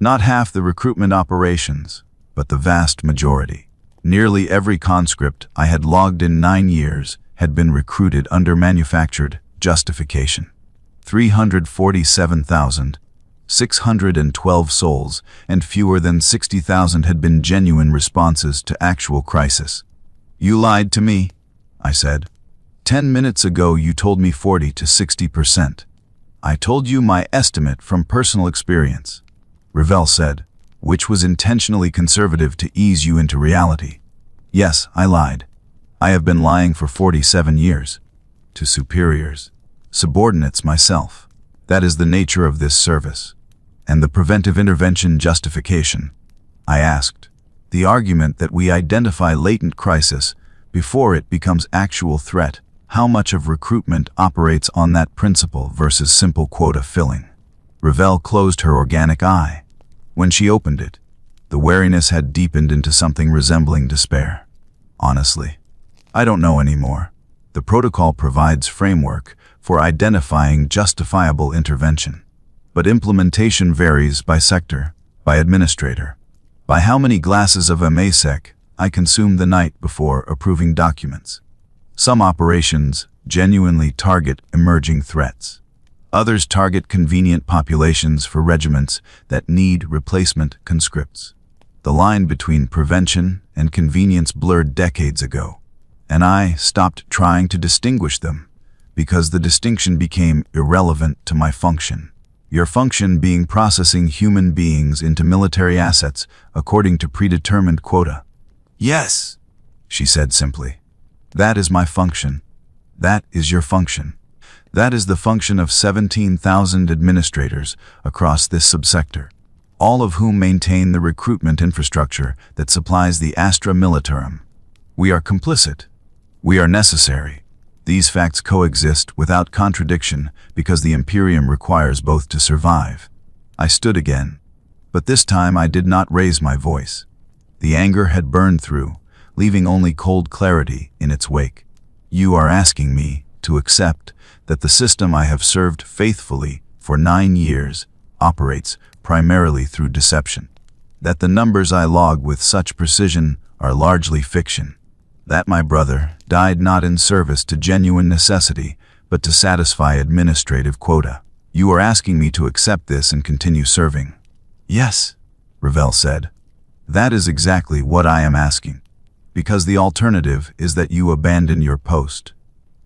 Not half the recruitment operations, but the vast majority. Nearly every conscript I had logged in 9 years had been recruited under manufactured justification. 347,612 souls and fewer than 60,000 had been genuine responses to actual crisis. You lied to me, I said. 10 minutes ago you told me 40 to 60%. I told you my estimate from personal experience, Ravel said, which was intentionally conservative to ease you into reality. Yes, I lied. I have been lying for 47 years. To superiors. Subordinates myself. That is the nature of this service. And the preventive intervention justification? I asked. The argument that we identify latent crisis before it becomes actual threat. How much of recruitment operates on that principle versus simple quota filling? Ravel closed her organic eye. When she opened it, the wariness had deepened into something resembling despair. Honestly, I don't know anymore. The protocol provides framework for identifying justifiable intervention, but implementation varies by sector, by administrator, by how many glasses of Amasec I consume the night before approving documents. Some operations genuinely target emerging threats. Others target convenient populations for regiments that need replacement conscripts. The line between prevention and convenience blurred decades ago, and I stopped trying to distinguish them because the distinction became irrelevant to my function. Your function being processing human beings into military assets according to predetermined quota. Yes, she said simply. That is my function. That is your function. That is the function of 17,000 administrators across this subsector, all of whom maintain the recruitment infrastructure that supplies the Astra Militarum. We are complicit. We are necessary. These facts coexist without contradiction because the Imperium requires both to survive. I stood again, but this time I did not raise my voice. The anger had burned through, leaving only cold clarity in its wake. You are asking me to accept that the system I have served faithfully for 9 years operates primarily through deception. That the numbers I log with such precision are largely fiction. That my brother died not in service to genuine necessity, but to satisfy administrative quota. You are asking me to accept this and continue serving. Yes, Ravel said. That is exactly what I am asking. Because the alternative is that you abandon your post,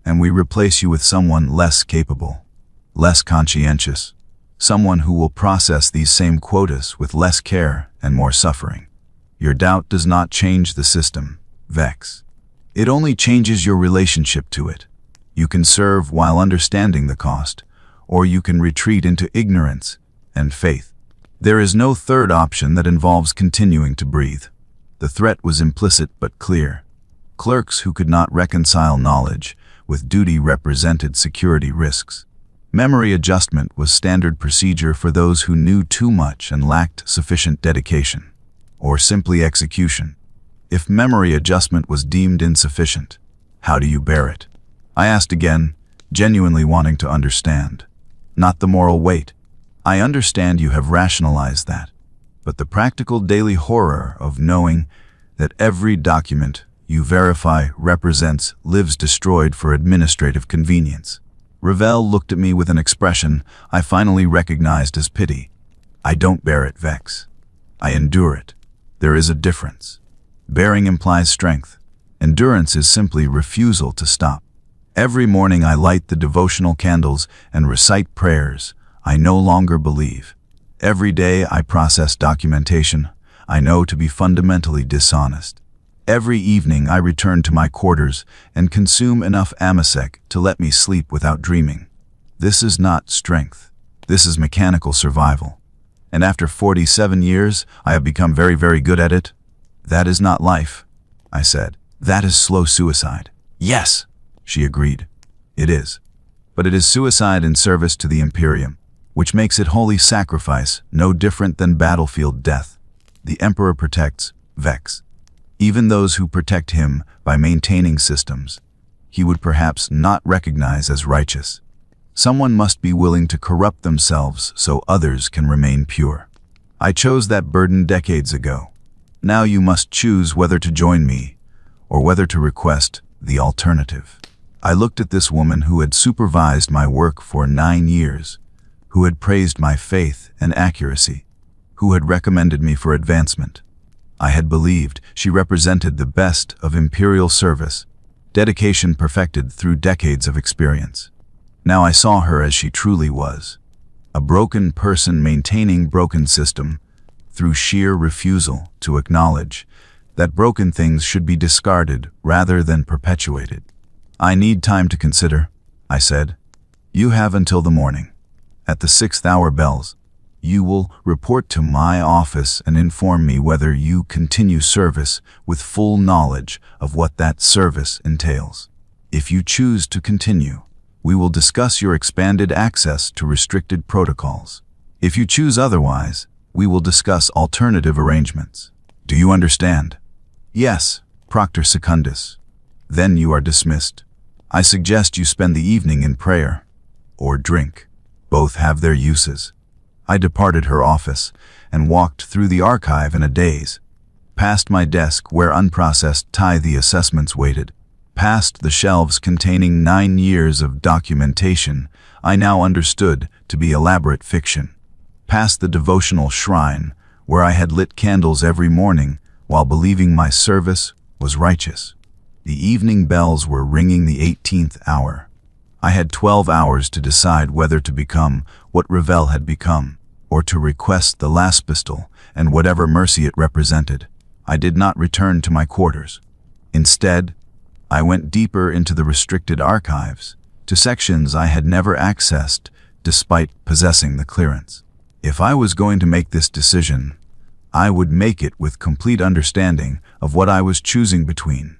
and we replace you with someone less capable, less conscientious, someone who will process these same quotas with less care and more suffering. Your doubt does not change the system, Vex. It only changes your relationship to it. You can serve while understanding the cost, or you can retreat into ignorance and faith. There is no third option that involves continuing to breathe. The threat was implicit but clear. Clerks who could not reconcile knowledge with duty represented security risks. Memory adjustment was standard procedure for those who knew too much and lacked sufficient dedication, or simply execution. If memory adjustment was deemed insufficient, how do you bear it? I asked again, genuinely wanting to understand. Not the moral weight. I understand you have rationalized that, but the practical daily horror of knowing that every document you verify represents lives destroyed for administrative convenience. Ravel looked at me with an expression I finally recognized as pity. I don't bear it, Vex. I endure it. There is a difference. Bearing implies strength. Endurance is simply refusal to stop. Every morning I light the devotional candles and recite prayers I no longer believe. Every day I process documentation I know to be fundamentally dishonest. Every evening I return to my quarters and consume enough amasec to let me sleep without dreaming. This is not strength. This is mechanical survival. And after 47 years, I have become very, very good at it. That is not life, I said. That is slow suicide. Yes, she agreed. It is. But it is suicide in service to the Imperium, which makes it holy sacrifice, no different than battlefield death. The Emperor protects, Vex. Even those who protect him by maintaining systems he would perhaps not recognize as righteous. Someone must be willing to corrupt themselves so others can remain pure. I chose that burden decades ago. Now you must choose whether to join me or whether to request the alternative. I looked at this woman who had supervised my work for 9 years, who had praised my faith and accuracy, who had recommended me for advancement. I had believed she represented the best of imperial service, dedication perfected through decades of experience. Now I saw her as she truly was, a broken person maintaining broken system through sheer refusal to acknowledge that broken things should be discarded rather than perpetuated. I need time to consider, I said. You have until the morning. At the 6th hour bells, you will report to my office and inform me whether you continue service with full knowledge of what that service entails. If you choose to continue, we will discuss your expanded access to restricted protocols. If you choose otherwise, we will discuss alternative arrangements. Do you understand? Yes, Proctor Secundus. Then you are dismissed. I suggest you spend the evening in prayer or drink. Both have their uses. I departed her office and walked through the archive in a daze, past my desk where unprocessed tithe assessments waited, past the shelves containing 9 years of documentation I now understood to be elaborate fiction, past the devotional shrine where I had lit candles every morning while believing my service was righteous. The evening bells were ringing the 18th hour. I had 12 hours to decide whether to become what Ravel had become, or to request the last pistol and whatever mercy it represented. I did not return to my quarters. Instead, I went deeper into the restricted archives, to sections I had never accessed despite possessing the clearance. If I was going to make this decision, I would make it with complete understanding of what I was choosing between.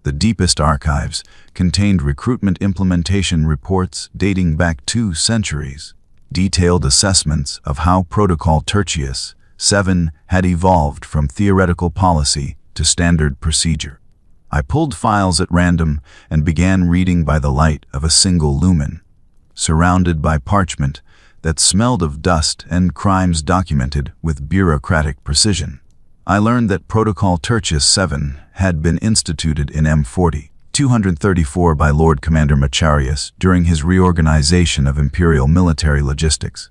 The deepest archives contained recruitment implementation reports dating back 2 centuries, detailed assessments of how Protocol Tertius 7 had evolved from theoretical policy to standard procedure. I pulled files at random and began reading by the light of a single lumen, surrounded by parchment that smelled of dust and crimes documented with bureaucratic precision. I learned that Protocol Tertius 7 had been instituted in M40, 234 by Lord Commander Macharius during his reorganization of imperial military logistics.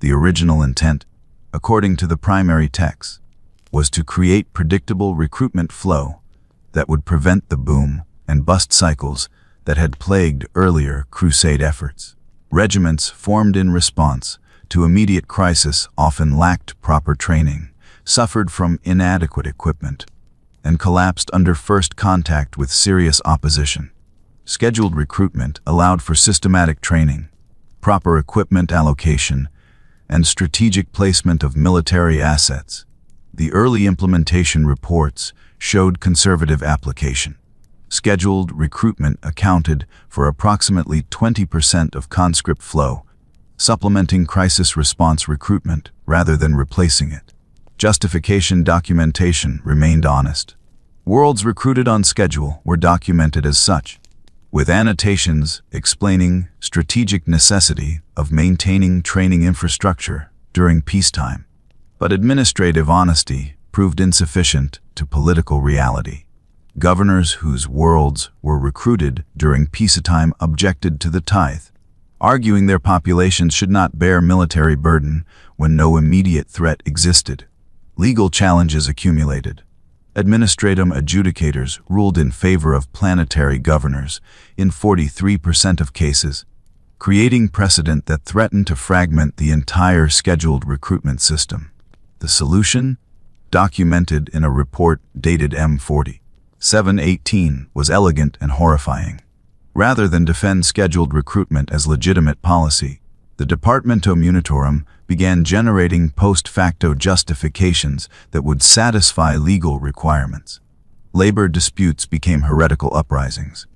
The original intent according to the primary text, was to create predictable recruitment flow that would prevent the boom and bust cycles that had plagued earlier crusade efforts. Regiments formed in response to immediate crisis often lacked proper training, suffered from inadequate equipment, and collapsed under first contact with serious opposition. Scheduled recruitment allowed for systematic training, proper equipment allocation, and strategic placement of military assets. The early implementation reports showed conservative application. Scheduled recruitment accounted for approximately 20% of conscript flow, supplementing crisis response recruitment rather than replacing it. Justification documentation remained honest. Worlds recruited on schedule were documented as such, with annotations explaining strategic necessity of maintaining training infrastructure during peacetime. But administrative honesty proved insufficient to political reality. Governors whose worlds were recruited during peacetime objected to the tithe, arguing their populations should not bear military burden when no immediate threat existed. Legal challenges accumulated. Administratum adjudicators ruled in favor of planetary governors in 43% of cases, creating precedent that threatened to fragment the entire scheduled recruitment system. The solution, documented in a report dated M4718, was elegant and horrifying. Rather than defend scheduled recruitment as legitimate policy, the Departamento Millennium began generating post facto justifications that would satisfy legal requirements. Labor disputes became heretical uprisings.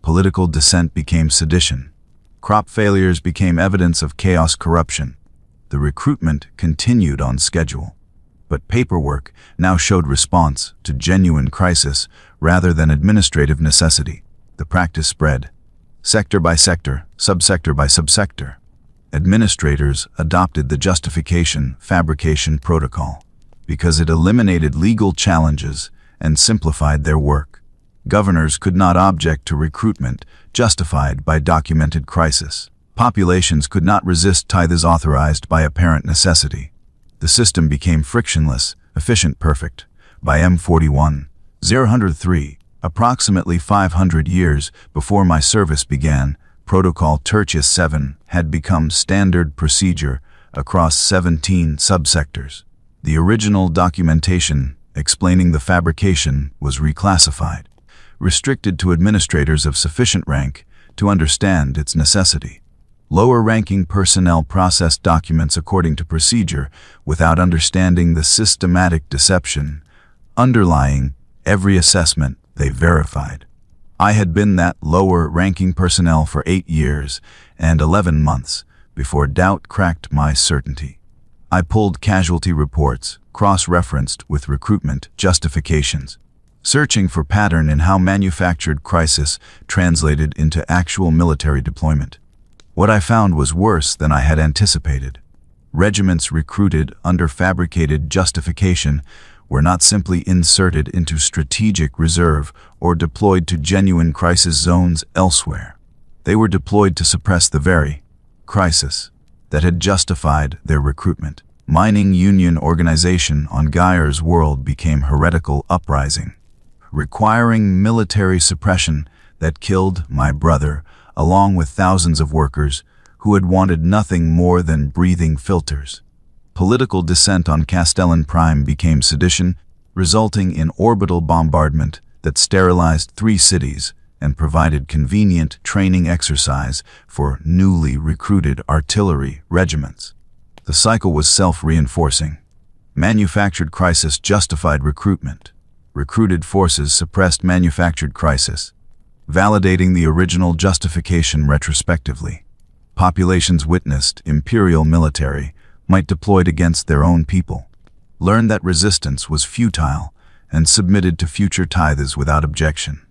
Political dissent became sedition. Crop failures became evidence of chaos corruption. The recruitment continued on schedule, but paperwork now showed response to genuine crisis rather than administrative necessity. The practice spread, sector by sector, subsector by subsector. Administrators adopted the justification fabrication protocol because it eliminated legal challenges and simplified their work. Governors could not object to recruitment justified by documented crisis. Populations could not resist tithes authorized by apparent necessity. The system became frictionless, efficient, perfect. By M41-003, approximately 500 years before my service began, Protocol Tertius 7 had become standard procedure across 17 subsectors. The original documentation explaining the fabrication was reclassified, restricted to administrators of sufficient rank to understand its necessity. Lower-ranking personnel processed documents according to procedure without understanding the systematic deception underlying every assessment they verified. I had been that lower-ranking personnel for 8 years and 11 months before doubt cracked my certainty. I pulled casualty reports, cross-referenced with recruitment justifications, searching for pattern in how manufactured crisis translated into actual military deployment. What I found was worse than I had anticipated. Regiments recruited under fabricated justification were not simply inserted into strategic reserve or deployed to genuine crisis zones elsewhere. They were deployed to suppress the very crisis that had justified their recruitment. Mining union organization on Geyer's world became heretical uprising, requiring military suppression that killed my brother along with thousands of workers who had wanted nothing more than breathing filters. Political dissent on Castellan Prime became sedition, resulting in orbital bombardment that sterilized 3 cities and provided convenient training exercise for newly recruited artillery regiments. The cycle was self-reinforcing. Manufactured crisis justified recruitment. Recruited forces suppressed manufactured crisis, validating the original justification retrospectively. Populations witnessed imperial military might deployed against their own people, learned that resistance was futile, and submitted to future tithes without objection.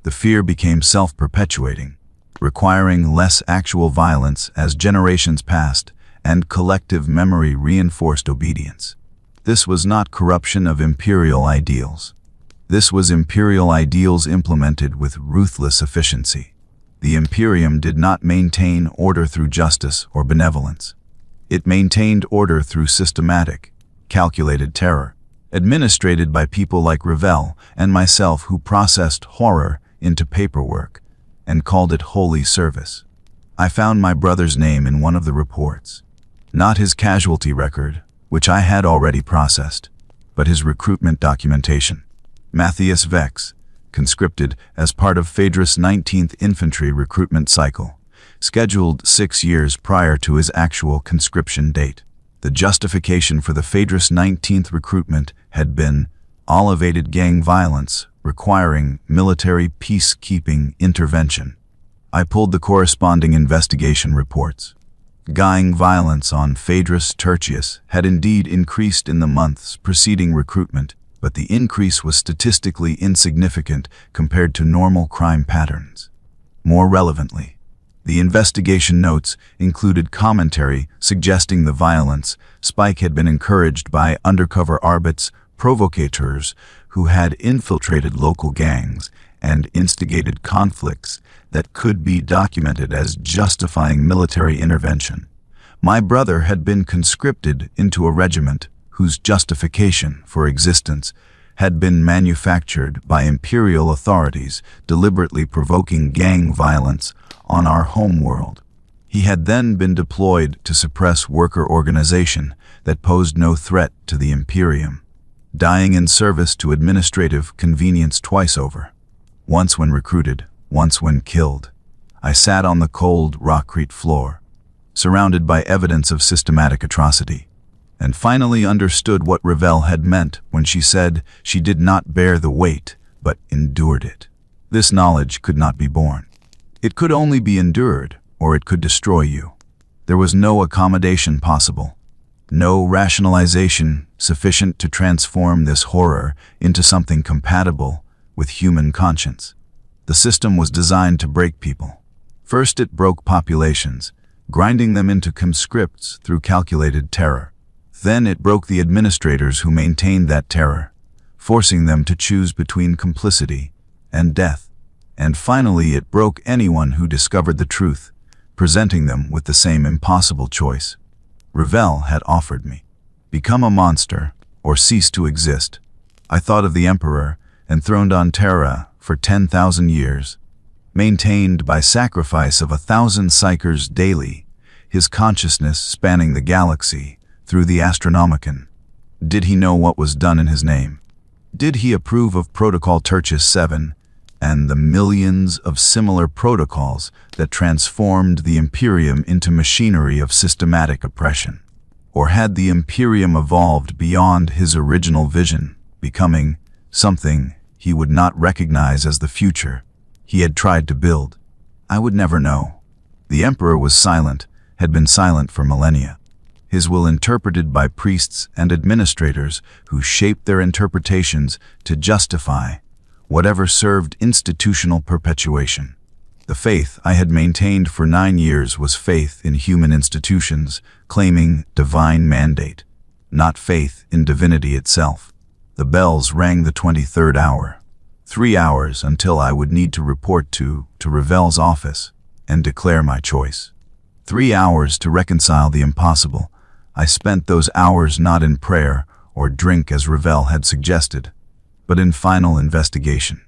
The fear became self-perpetuating, requiring less actual violence as generations passed and collective memory reinforced obedience. This was not corruption of imperial ideals. This was imperial ideals implemented with ruthless efficiency. The Imperium did not maintain order through justice or benevolence. It maintained order through systematic, calculated terror, administrated by people like Revel and myself who processed horror into paperwork and called it holy service. I found my brother's name in one of the reports. Not his casualty record, which I had already processed, but his recruitment documentation. Matthias Vex, conscripted as part of Phaedrus' 19th Infantry recruitment cycle, scheduled 6 years prior to his actual conscription date. The justification for the Phaedrus 19th recruitment had been elevated gang violence requiring military peacekeeping intervention. I pulled the corresponding investigation reports. Gang violence on Phaedrus Tertius had indeed increased in the months preceding recruitment, but the increase was statistically insignificant compared to normal crime patterns. More relevantly, the investigation notes included commentary suggesting the violence spike had been encouraged by undercover arbits, provocateurs who had infiltrated local gangs and instigated conflicts that could be documented as justifying military intervention. My brother had been conscripted into a regiment whose justification for existence had been manufactured by imperial authorities deliberately provoking gang violence on our homeworld. He had then been deployed to suppress worker organization that posed no threat to the Imperium, dying in service to administrative convenience twice over. Once when recruited, once when killed. I sat on the cold rockcrete floor, surrounded by evidence of systematic atrocity, and finally understood what Revel had meant when she said she did not bear the weight, but endured it. This knowledge could not be borne. It could only be endured, or it could destroy you. There was no accommodation possible, no rationalization sufficient to transform this horror into something compatible with human conscience. The system was designed to break people. First, it broke populations, grinding them into conscripts through calculated terror. Then it broke the administrators who maintained that terror, forcing them to choose between complicity and death. And finally, it broke anyone who discovered the truth, presenting them with the same impossible choice. Revel had offered me, become a monster or cease to exist. I thought of the Emperor, enthroned on Terra for 10,000 years, maintained by sacrifice of 1,000 psychers daily, his consciousness spanning the galaxy through the Astronomicon. Did he know what was done in his name? Did he approve of Protocol Tertius 7 and the millions of similar protocols that transformed the Imperium into machinery of systematic oppression? Or had the Imperium evolved beyond his original vision, becoming something he would not recognize as the future he had tried to build? I would never know. The Emperor was silent, had been silent for millennia, his will interpreted by priests and administrators who shaped their interpretations to justify whatever served institutional perpetuation. The faith I had maintained for 9 years was faith in human institutions, claiming divine mandate, not faith in divinity itself. The bells rang the 23rd hour. 3 hours until I would need to report to Revel's office and declare my choice. 3 hours to reconcile the impossible. I spent those hours not in prayer or drink as Revel had suggested, but in final investigation.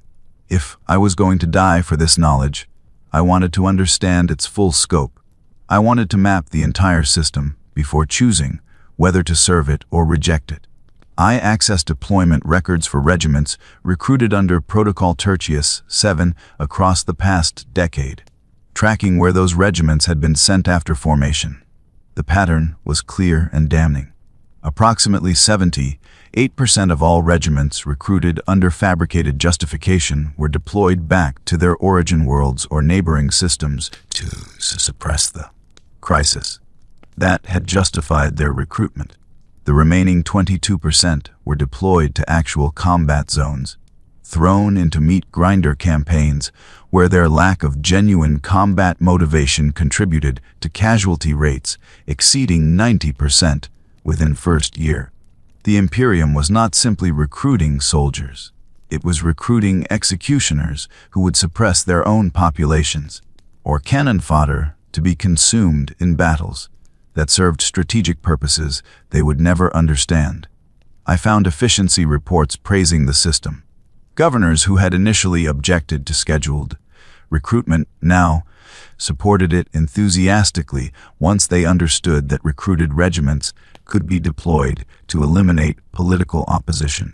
If I was going to die for this knowledge, I wanted to understand its full scope. I wanted to map the entire system before choosing whether to serve it or reject it. I accessed deployment records for regiments recruited under Protocol Tertius 7 across the past decade, tracking where those regiments had been sent after formation. The pattern was clear and damning. Approximately 78% of all regiments recruited under fabricated justification were deployed back to their origin worlds or neighboring systems to suppress the crisis that had justified their recruitment. The remaining 22% were deployed to actual combat zones, thrown into meat grinder campaigns where their lack of genuine combat motivation contributed to casualty rates exceeding 90% within first year. The Imperium was not simply recruiting soldiers. It was recruiting executioners who would suppress their own populations, or cannon fodder to be consumed in battles that served strategic purposes they would never understand. I found efficiency reports praising the system. Governors who had initially objected to scheduled recruitment now supported it enthusiastically once they understood that recruited regiments could be deployed to eliminate political opposition,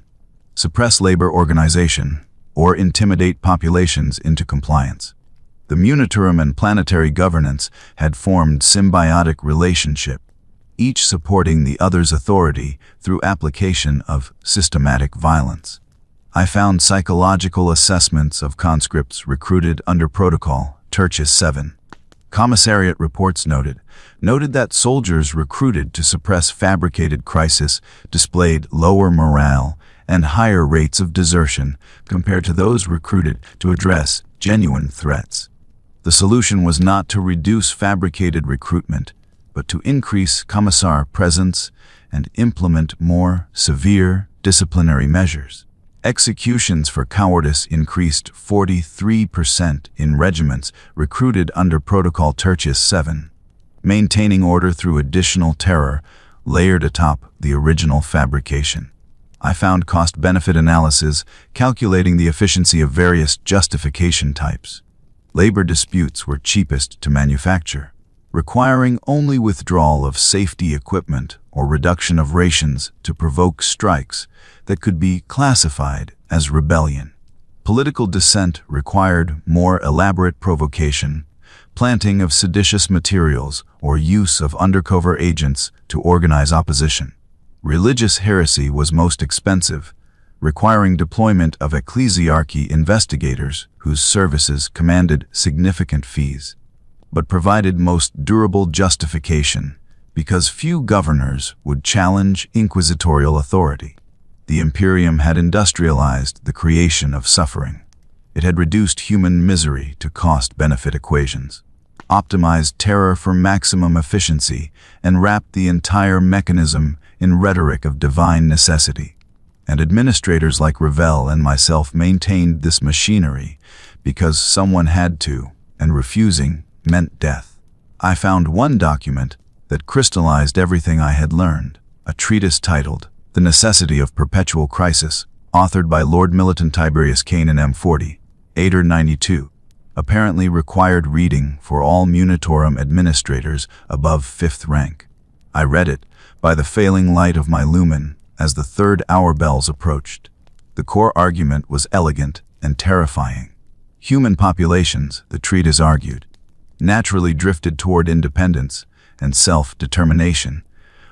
suppress labor organization, or intimidate populations into compliance. The millennium and planetary governance had formed symbiotic relationship, each supporting the other's authority through application of systematic violence. I found psychological assessments of conscripts recruited under protocol Tertius 7. Commissariat reports noted that soldiers recruited to suppress fabricated crisis displayed lower morale and higher rates of desertion compared to those recruited to address genuine threats. The solution was not to reduce fabricated recruitment, but to increase commissar presence and implement more severe disciplinary measures. Executions for cowardice increased 43% in regiments recruited under Protocol Tertius 7, maintaining order through additional terror layered atop the original fabrication. I found cost-benefit analysis calculating the efficiency of various justification types. Labor disputes were cheapest to manufacture, requiring only withdrawal of safety equipment or reduction of rations to provoke strikes that could be classified as rebellion. Political dissent required more elaborate provocation, planting of seditious materials, or use of undercover agents to organize opposition. Religious heresy was most expensive, requiring deployment of ecclesiarchy investigators whose services commanded significant fees, but provided most durable justification because few governors would challenge inquisitorial authority. The Imperium had industrialized the creation of suffering. It had reduced human misery to cost-benefit equations, optimized terror for maximum efficiency, and wrapped the entire mechanism in rhetoric of divine necessity. And administrators like Ravel and myself maintained this machinery because someone had to, and refusing meant death. I found one document that crystallized everything I had learned, a treatise titled The Necessity of Perpetual Crisis, authored by Lord Militant Tiberius Kane in M40, 8 or 92, apparently required reading for all munitorum administrators above 5th rank. I read it by the failing light of my lumen as the 3rd hour bells approached. The core argument was elegant and terrifying. Human populations, the treatise argued, naturally drifted toward independence and self-determination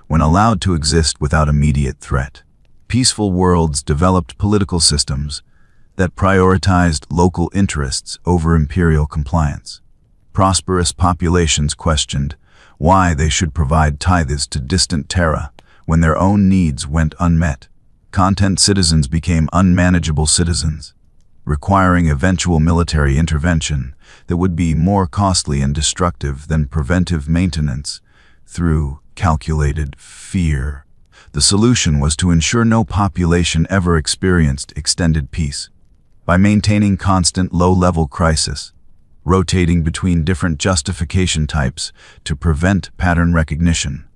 when allowed to exist without immediate threat. Peaceful worlds developed political systems that prioritized local interests over imperial compliance. Prosperous populations questioned why they should provide tithes to distant terra when their own needs went unmet. Content citizens became unmanageable citizens, requiring eventual military intervention that would be more costly and destructive than preventive maintenance through calculated fear. The solution was to ensure no population ever experienced extended peace. By maintaining constant low-level crisis, rotating between different justification types to prevent pattern recognition,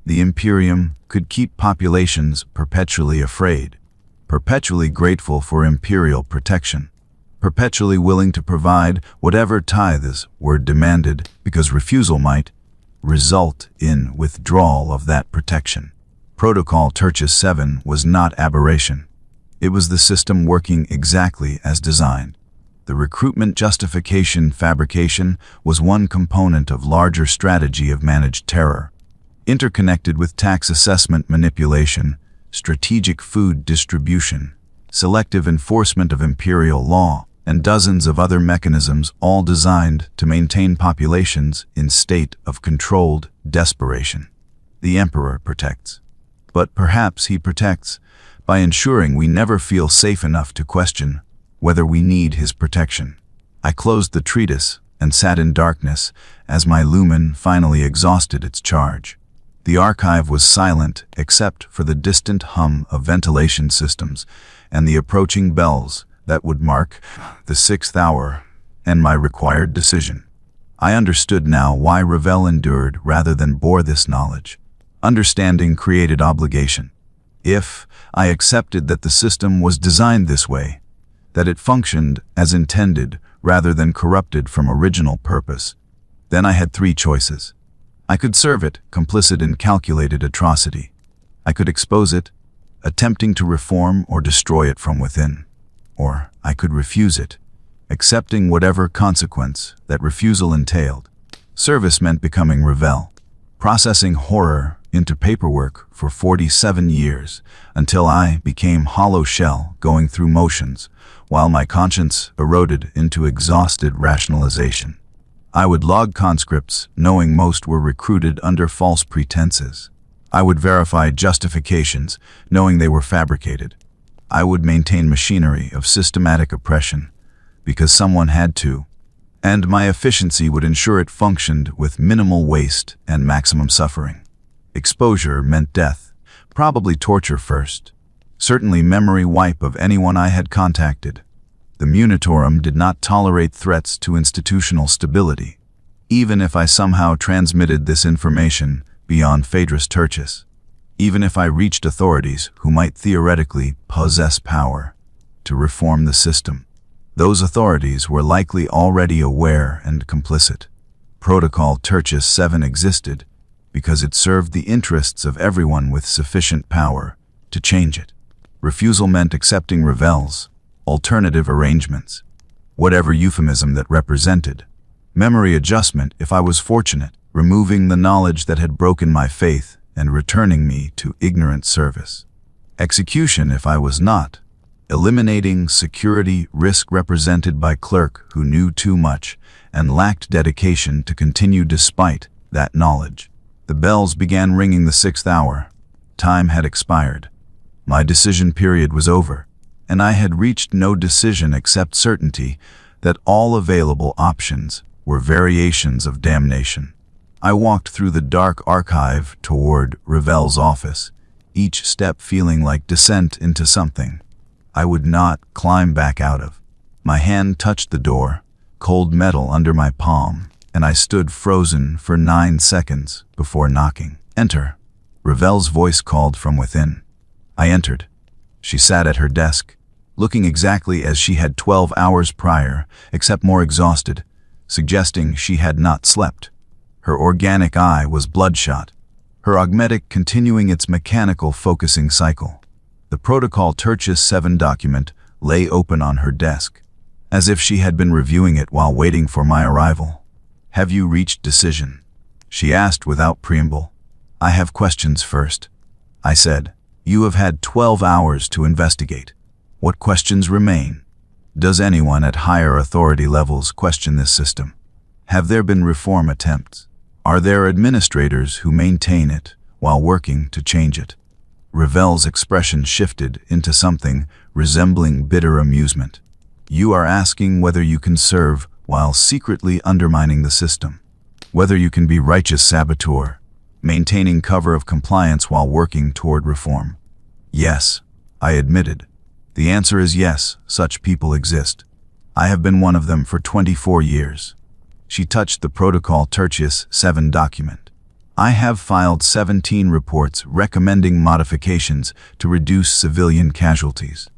the Imperium could keep populations perpetually afraid, perpetually grateful for imperial protection, perpetually willing to provide whatever tithes were demanded because refusal might result in withdrawal of that protection. Protocol Tertius 7 was not aberration. It was the system working exactly as designed. The recruitment justification fabrication was one component of larger strategy of managed terror, interconnected with tax assessment manipulation, strategic food distribution, selective enforcement of imperial law, and dozens of other mechanisms, all designed to maintain populations in state of controlled desperation. The Emperor protects. But perhaps he protects by ensuring we never feel safe enough to question whether we need his protection. I closed the treatise and sat in darkness as my lumen finally exhausted its charge. The archive was silent except for the distant hum of ventilation systems and the approaching bells that would mark the 6th hour and my required decision. I understood now why Ravel endured rather than bore this knowledge. Understanding created obligation. If I accepted that the system was designed this way, that it functioned as intended rather than corrupted from original purpose, then I had three choices. I could serve it, complicit in calculated atrocity. I could expose it, attempting to reform or destroy it from within. Or I could refuse it, accepting whatever consequence that refusal entailed. Service meant becoming Ravel, processing horror into paperwork for 47 years until I became hollow shell going through motions while my conscience eroded into exhausted rationalization. I would log conscripts knowing most were recruited under false pretenses. I would verify justifications knowing they were fabricated. I would maintain machinery of systematic oppression because someone had to, and my efficiency would ensure it functioned with minimal waste and maximum suffering. Exposure meant death, probably torture first, certainly memory wipe of anyone I had contacted. The Millennium did not tolerate threats to institutional stability, even if I somehow transmitted this information beyond Phaedrus Tertius, even if I reached authorities who might theoretically possess power to reform the system. Those authorities were likely already aware and complicit. Protocol Tertius 7 existed because it served the interests of everyone with sufficient power to change it. Refusal meant accepting Ravel's alternative arrangements, whatever euphemism that represented. Memory adjustment, if I was fortunate, removing the knowledge that had broken my faith and returning me to ignorant service. Execution, if I was not, eliminating security risk represented by clerk who knew too much and lacked dedication to continue despite that knowledge. The bells began ringing the 6th hour. Time had expired. My decision period was over, and I had reached no decision except certainty that all available options were variations of damnation. I walked through the dark archive toward Ravel's office, each step feeling like descent into something I would not climb back out of. My hand touched the door, cold metal under my palm, and I stood frozen for 9 seconds before knocking. Enter. Ravel's voice called from within. I entered. She sat at her desk, looking exactly as she had 12 hours prior, except more exhausted, suggesting she had not slept. Her organic eye was bloodshot, her augmetic continuing its mechanical focusing cycle. The Protocol Tertius 7 document lay open on her desk, as if she had been reviewing it while waiting for my arrival. Have you reached decision? She asked without preamble. I have questions first. I said, you have had 12 hours to investigate. What questions remain? Does anyone at higher authority levels question this system? Have there been reform attempts? Are there administrators who maintain it while working to change it? Ravel's expression shifted into something resembling bitter amusement. You are asking whether you can serve while secretly undermining the system, whether you can be righteous saboteur, maintaining cover of compliance while working toward reform. Yes, I admitted. The answer is yes, such people exist. I have been one of them for 24 years. She touched the Protocol Tertius 7 document. I have filed 17 reports recommending modifications to reduce civilian casualties.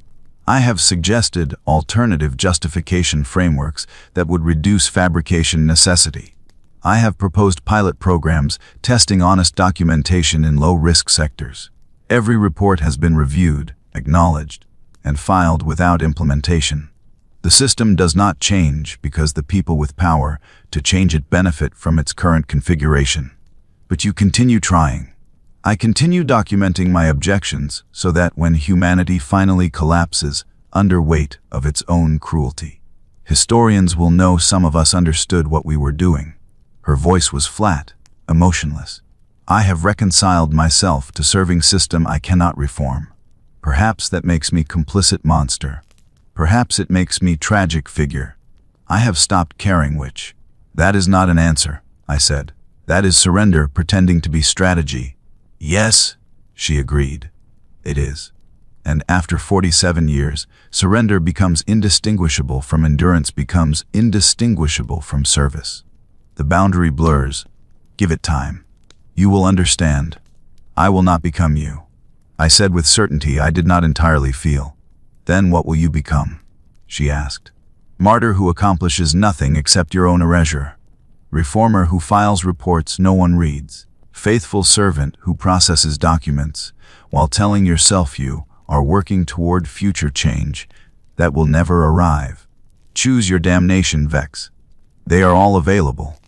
I have suggested alternative justification frameworks that would reduce fabrication necessity. I have proposed pilot programs testing honest documentation in low-risk sectors. Every report has been reviewed, acknowledged, and filed without implementation. The system does not change because the people with power to change it benefit from its current configuration. But you continue trying. I continue documenting my objections so that when humanity finally collapses under weight of its own cruelty, historians will know some of us understood what we were doing. Her voice was flat, emotionless. I have reconciled myself to serving system I cannot reform. Perhaps that makes me complicit monster. Perhaps it makes me tragic figure. I have stopped caring which. That is not an answer, I said. That is surrender pretending to be strategy. Yes, she agreed. It is. And after 47 years, surrender becomes indistinguishable from endurance becomes indistinguishable from service. The boundary blurs. Give it time. You will understand. I will not become you. I said with certainty I did not entirely feel. Then what will you become? She asked. Martyr who accomplishes nothing except your own erasure. Reformer who files reports no one reads. Faithful servant who processes documents while telling yourself you are working toward future change that will never arrive. Choose your damnation, Vex. They are all available.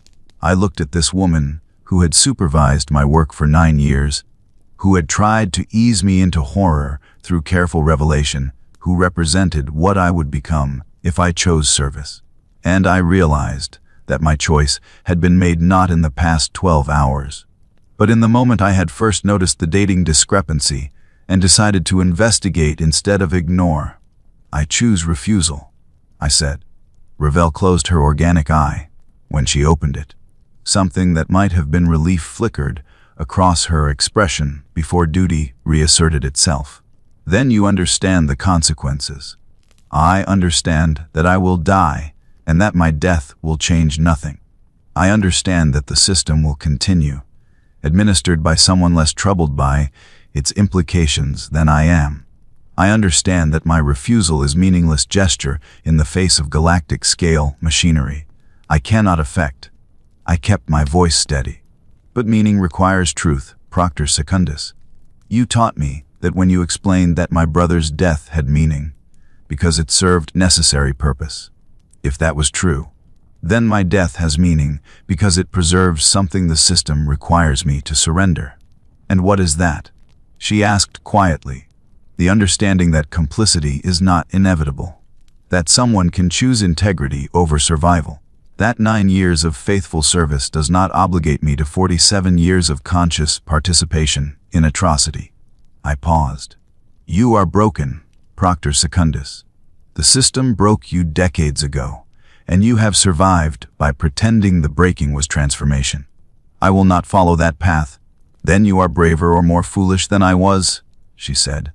I looked at this woman who had supervised my work for 9 years, who had tried to ease me into horror through careful revelation, who represented what I would become if I chose service. And I realized that my choice had been made not in the past 12 hours, but in the moment I had first noticed the dating discrepancy and decided to investigate instead of ignore. I choose refusal, I said. Ravel closed her organic eye when she opened it. Something that might have been relief flickered across her expression before duty reasserted itself. Then you understand the consequences. I understand that I will die and that my death will change nothing. I understand that the system will continue, administered by someone less troubled by its implications than I am. I understand that my refusal is meaningless gesture in the face of galactic scale machinery. I cannot affect. I kept my voice steady. But meaning requires truth, Proctor Secundus. You taught me that when you explained that my brother's death had meaning, because it served necessary purpose. If that was true, then my death has meaning because it preserves something the system requires me to surrender. And what is that? She asked quietly. The understanding that complicity is not inevitable, that someone can choose integrity over survival. That 9 years of faithful service does not obligate me to 47 years of conscious participation in atrocity. I paused. You are broken, Proctor Secundus. The system broke you decades ago, and you have survived by pretending the breaking was transformation. I will not follow that path. Then you are braver or more foolish than I was, she said.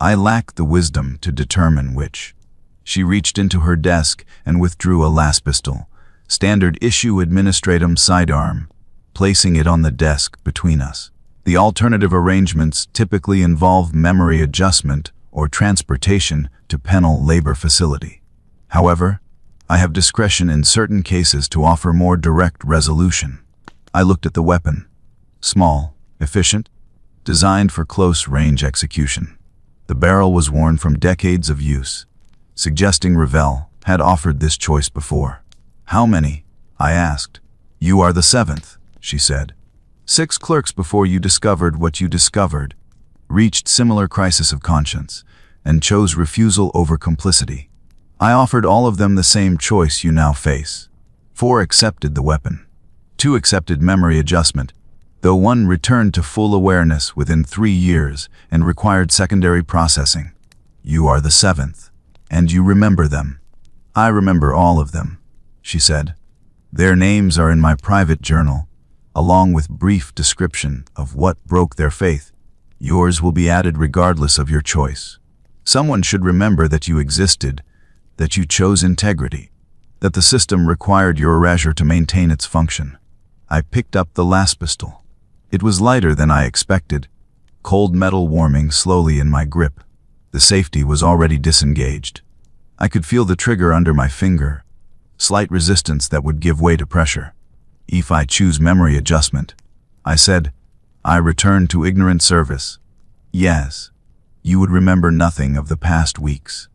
I lack the wisdom to determine which. She reached into her desk and withdrew a last pistol, standard issue administratum sidearm, placing it on the desk between us. The alternative arrangements typically involve memory adjustment or transportation to penal labor facility. However, I have discretion in certain cases to offer more direct resolution. I looked at the weapon. Small, efficient, designed for close-range execution. The barrel was worn from decades of use, suggesting Ravel had offered this choice before. How many? I asked. You are the 7th, she said. 6 clerks before you discovered what you discovered, reached similar crisis of conscience, and chose refusal over complicity. I offered all of them the same choice you now face. 4 accepted the weapon. 2 accepted memory adjustment, though 1 returned to full awareness within 3 years and required secondary processing. You are the 7th, and you remember them. I remember all of them, she said. Their names are in my private journal, along with brief description of what broke their faith. Yours will be added regardless of your choice. Someone should remember that you existed, that you chose integrity, that the system required your erasure to maintain its function. I picked up the last pistol. It was lighter than I expected, cold metal warming slowly in my grip. The safety was already disengaged. I could feel the trigger under my finger, slight resistance that would give way to pressure. If I choose memory adjustment, I said, I return to ignorant service. Yes, you would remember nothing of the past weeks.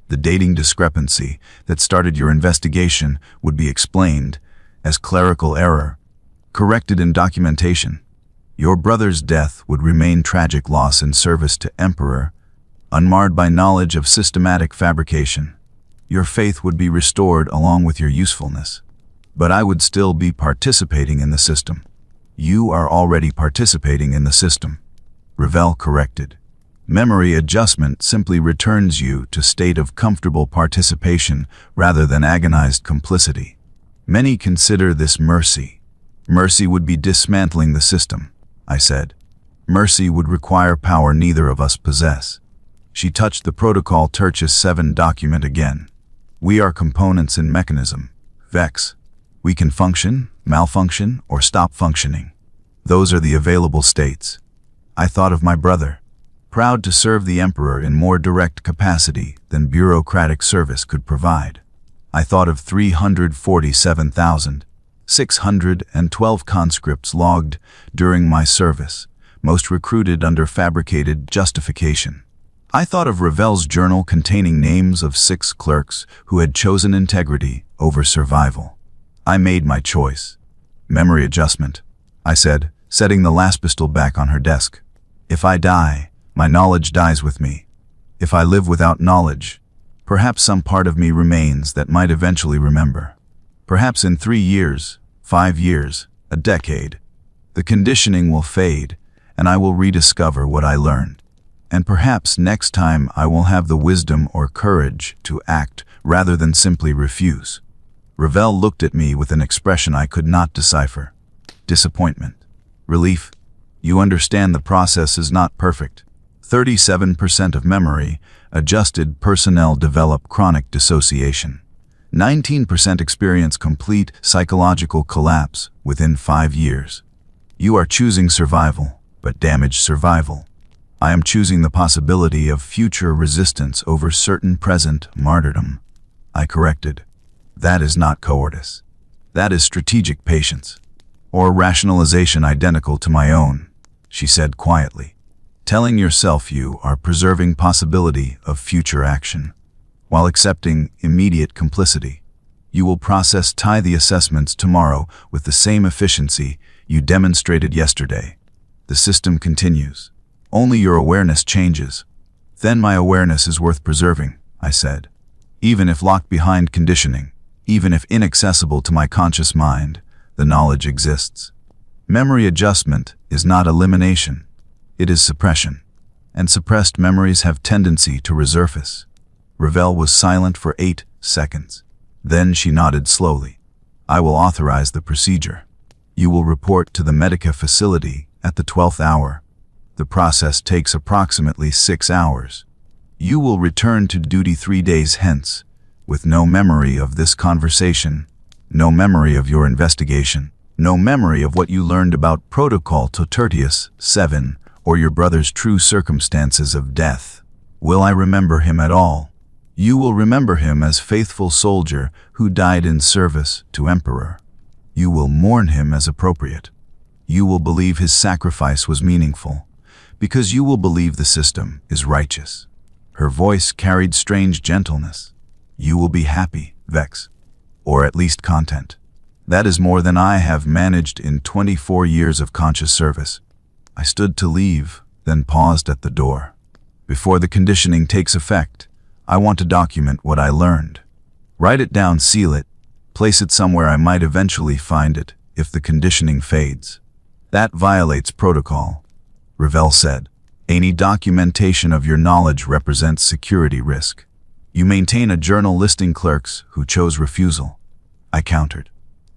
The dating discrepancy that started your investigation would be explained as clerical error, corrected in documentation. Your brother's death would remain tragic loss in service to Emperor, unmarred by knowledge of systematic fabrication. Your faith would be restored along with your usefulness. But I would still be participating in the system. You are already participating in the system. Ravel corrected. Memory adjustment simply returns you to state of comfortable participation rather than agonized complicity. Many consider this mercy. Mercy would be dismantling the system, I said. Mercy would require power neither of us possess. She touched the Protocol Tertius 7 document again. We are components in mechanism. Vex. We can function, malfunction, or stop functioning. Those are the available states. I thought of my brother, proud to serve the Emperor in more direct capacity than bureaucratic service could provide. I thought of 347,612 conscripts logged during my service, most recruited under fabricated justification. I thought of Ravel's journal containing names of 6 clerks who had chosen integrity over survival. I made my choice. Memory adjustment, I said, setting the last pistol back on her desk. If I die, my knowledge dies with me. If I live without knowledge, perhaps some part of me remains that might eventually remember. Perhaps in 3 years, 5 years, a decade, the conditioning will fade and I will rediscover what I learned. And perhaps next time I will have the wisdom or courage to act rather than simply refuse. Ravel looked at me with an expression I could not decipher. Disappointment. Relief. You understand the process is not perfect. 37% of memory adjusted personnel develop chronic dissociation. 19% experience complete psychological collapse within 5 years. You are choosing survival, but damaged survival. I am choosing the possibility of future resistance over certain present martyrdom. I corrected. That is not cowardice. That is strategic patience, or rationalization identical to my own, she said quietly. Telling yourself you are preserving possibility of future action, while accepting immediate complicity. You will process tithe assessments tomorrow with the same efficiency you demonstrated yesterday. The system continues. Only your awareness changes. Then my awareness is worth preserving, I said. Even if locked behind conditioning, even if inaccessible to my conscious mind, the knowledge exists. Memory adjustment is not elimination. It is suppression. And suppressed memories have tendency to resurface. Ravel was silent for 8 seconds. Then she nodded slowly. I will authorize the procedure. You will report to the Medica facility at the 12th hour. The process takes approximately 6 hours. You will return to duty 3 days hence, with no memory of this conversation, no memory of your investigation, no memory of what you learned about Protocol to Tertius 7, or your brother's true circumstances of death. Will I remember him at all? You will remember him as faithful soldier who died in service to Emperor. You will mourn him as appropriate. You will believe his sacrifice was meaningful, because you will believe the system is righteous. Her voice carried strange gentleness. You will be happy, Vex, or at least content. That is more than I have managed in 24 years of conscious service. I stood to leave, then paused at the door. Before the conditioning takes effect, I want to document what I learned. Write it down, seal it, place it somewhere I might eventually find it if the conditioning fades. That violates protocol, Ravel said. Any documentation of your knowledge represents security risk. You maintain a journal listing clerks who chose refusal. I countered.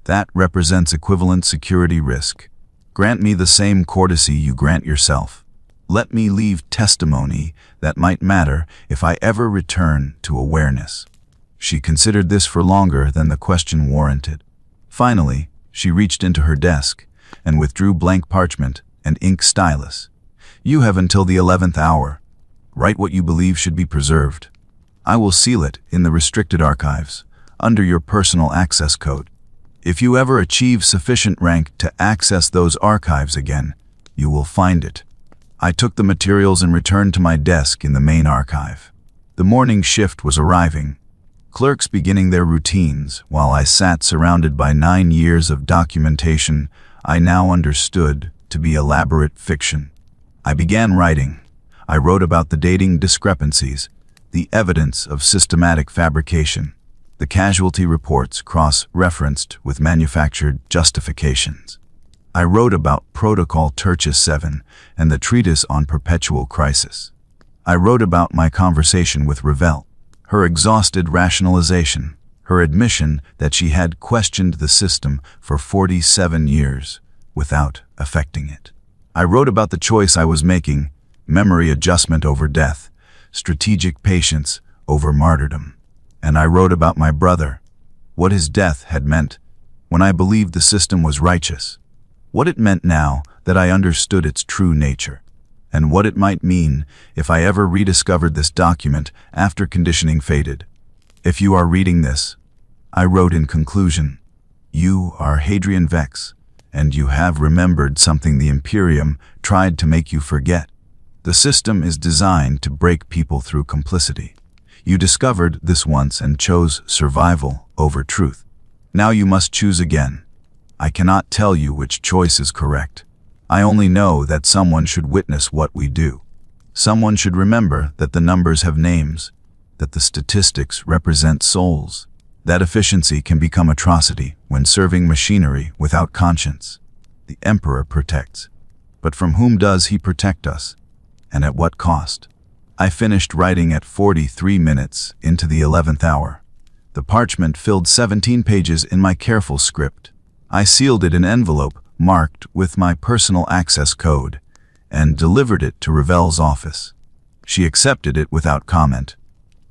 That represents equivalent security risk. Grant me the same courtesy you grant yourself. Let me leave testimony that might matter if I ever return to awareness. She considered this for longer than the question warranted. Finally, she reached into her desk and withdrew blank parchment and ink stylus. You have until the 11th hour. Write what you believe should be preserved. I will seal it in the restricted archives, under your personal access code. If you ever achieve sufficient rank to access those archives again, you will find it. I took the materials and returned to my desk in the main archive. The morning shift was arriving, clerks beginning their routines, while I sat surrounded by 9 years of documentation I now understood to be elaborate fiction. I began writing. I wrote about the dating discrepancies, the evidence of systematic fabrication, the casualty reports cross-referenced with manufactured justifications. I wrote about Protocol Tertius 7 and the treatise on perpetual crisis. I wrote about my conversation with Ravel, her exhausted rationalization, her admission that she had questioned the system for 47 years without affecting it. I wrote about the choice I was making, memory adjustment over death, strategic patience over martyrdom. And I wrote about my brother, what his death had meant, when I believed the system was righteous. What it meant now that I understood its true nature, and what it might mean if I ever rediscovered this document after conditioning faded. If you are reading this, I wrote in conclusion, you are Hadrian Vex, and you have remembered something the Imperium tried to make you forget. The system is designed to break people through complicity. You discovered this once and chose survival over truth. Now you must choose again. I cannot tell you which choice is correct. I only know that someone should witness what we do. Someone should remember that the numbers have names, that the statistics represent souls. That efficiency can become atrocity when serving machinery without conscience. The Emperor protects. But from whom does he protect us? And at what cost? I finished writing at 43 minutes into the 11th hour. The parchment filled 17 pages in my careful script. I sealed it in an envelope marked with my personal access code and delivered it to Ravel's office. She accepted it without comment.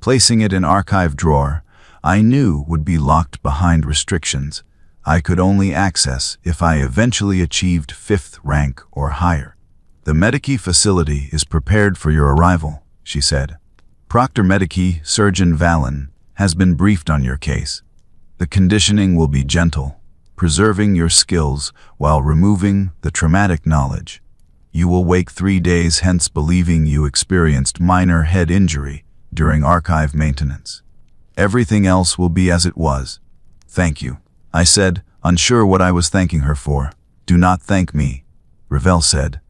Placing it in archive drawer, I knew would be locked behind restrictions I could only access if I eventually achieved 5th rank or higher. The Medici facility is prepared for your arrival, she said. Proctor Medici, Surgeon Valen, has been briefed on your case. The conditioning will be gentle, preserving your skills while removing the traumatic knowledge. You will wake 3 days hence believing you experienced minor head injury during archive maintenance. Everything else will be as it was. Thank you, I said, unsure what I was thanking her for. Do not thank me, Ravel said.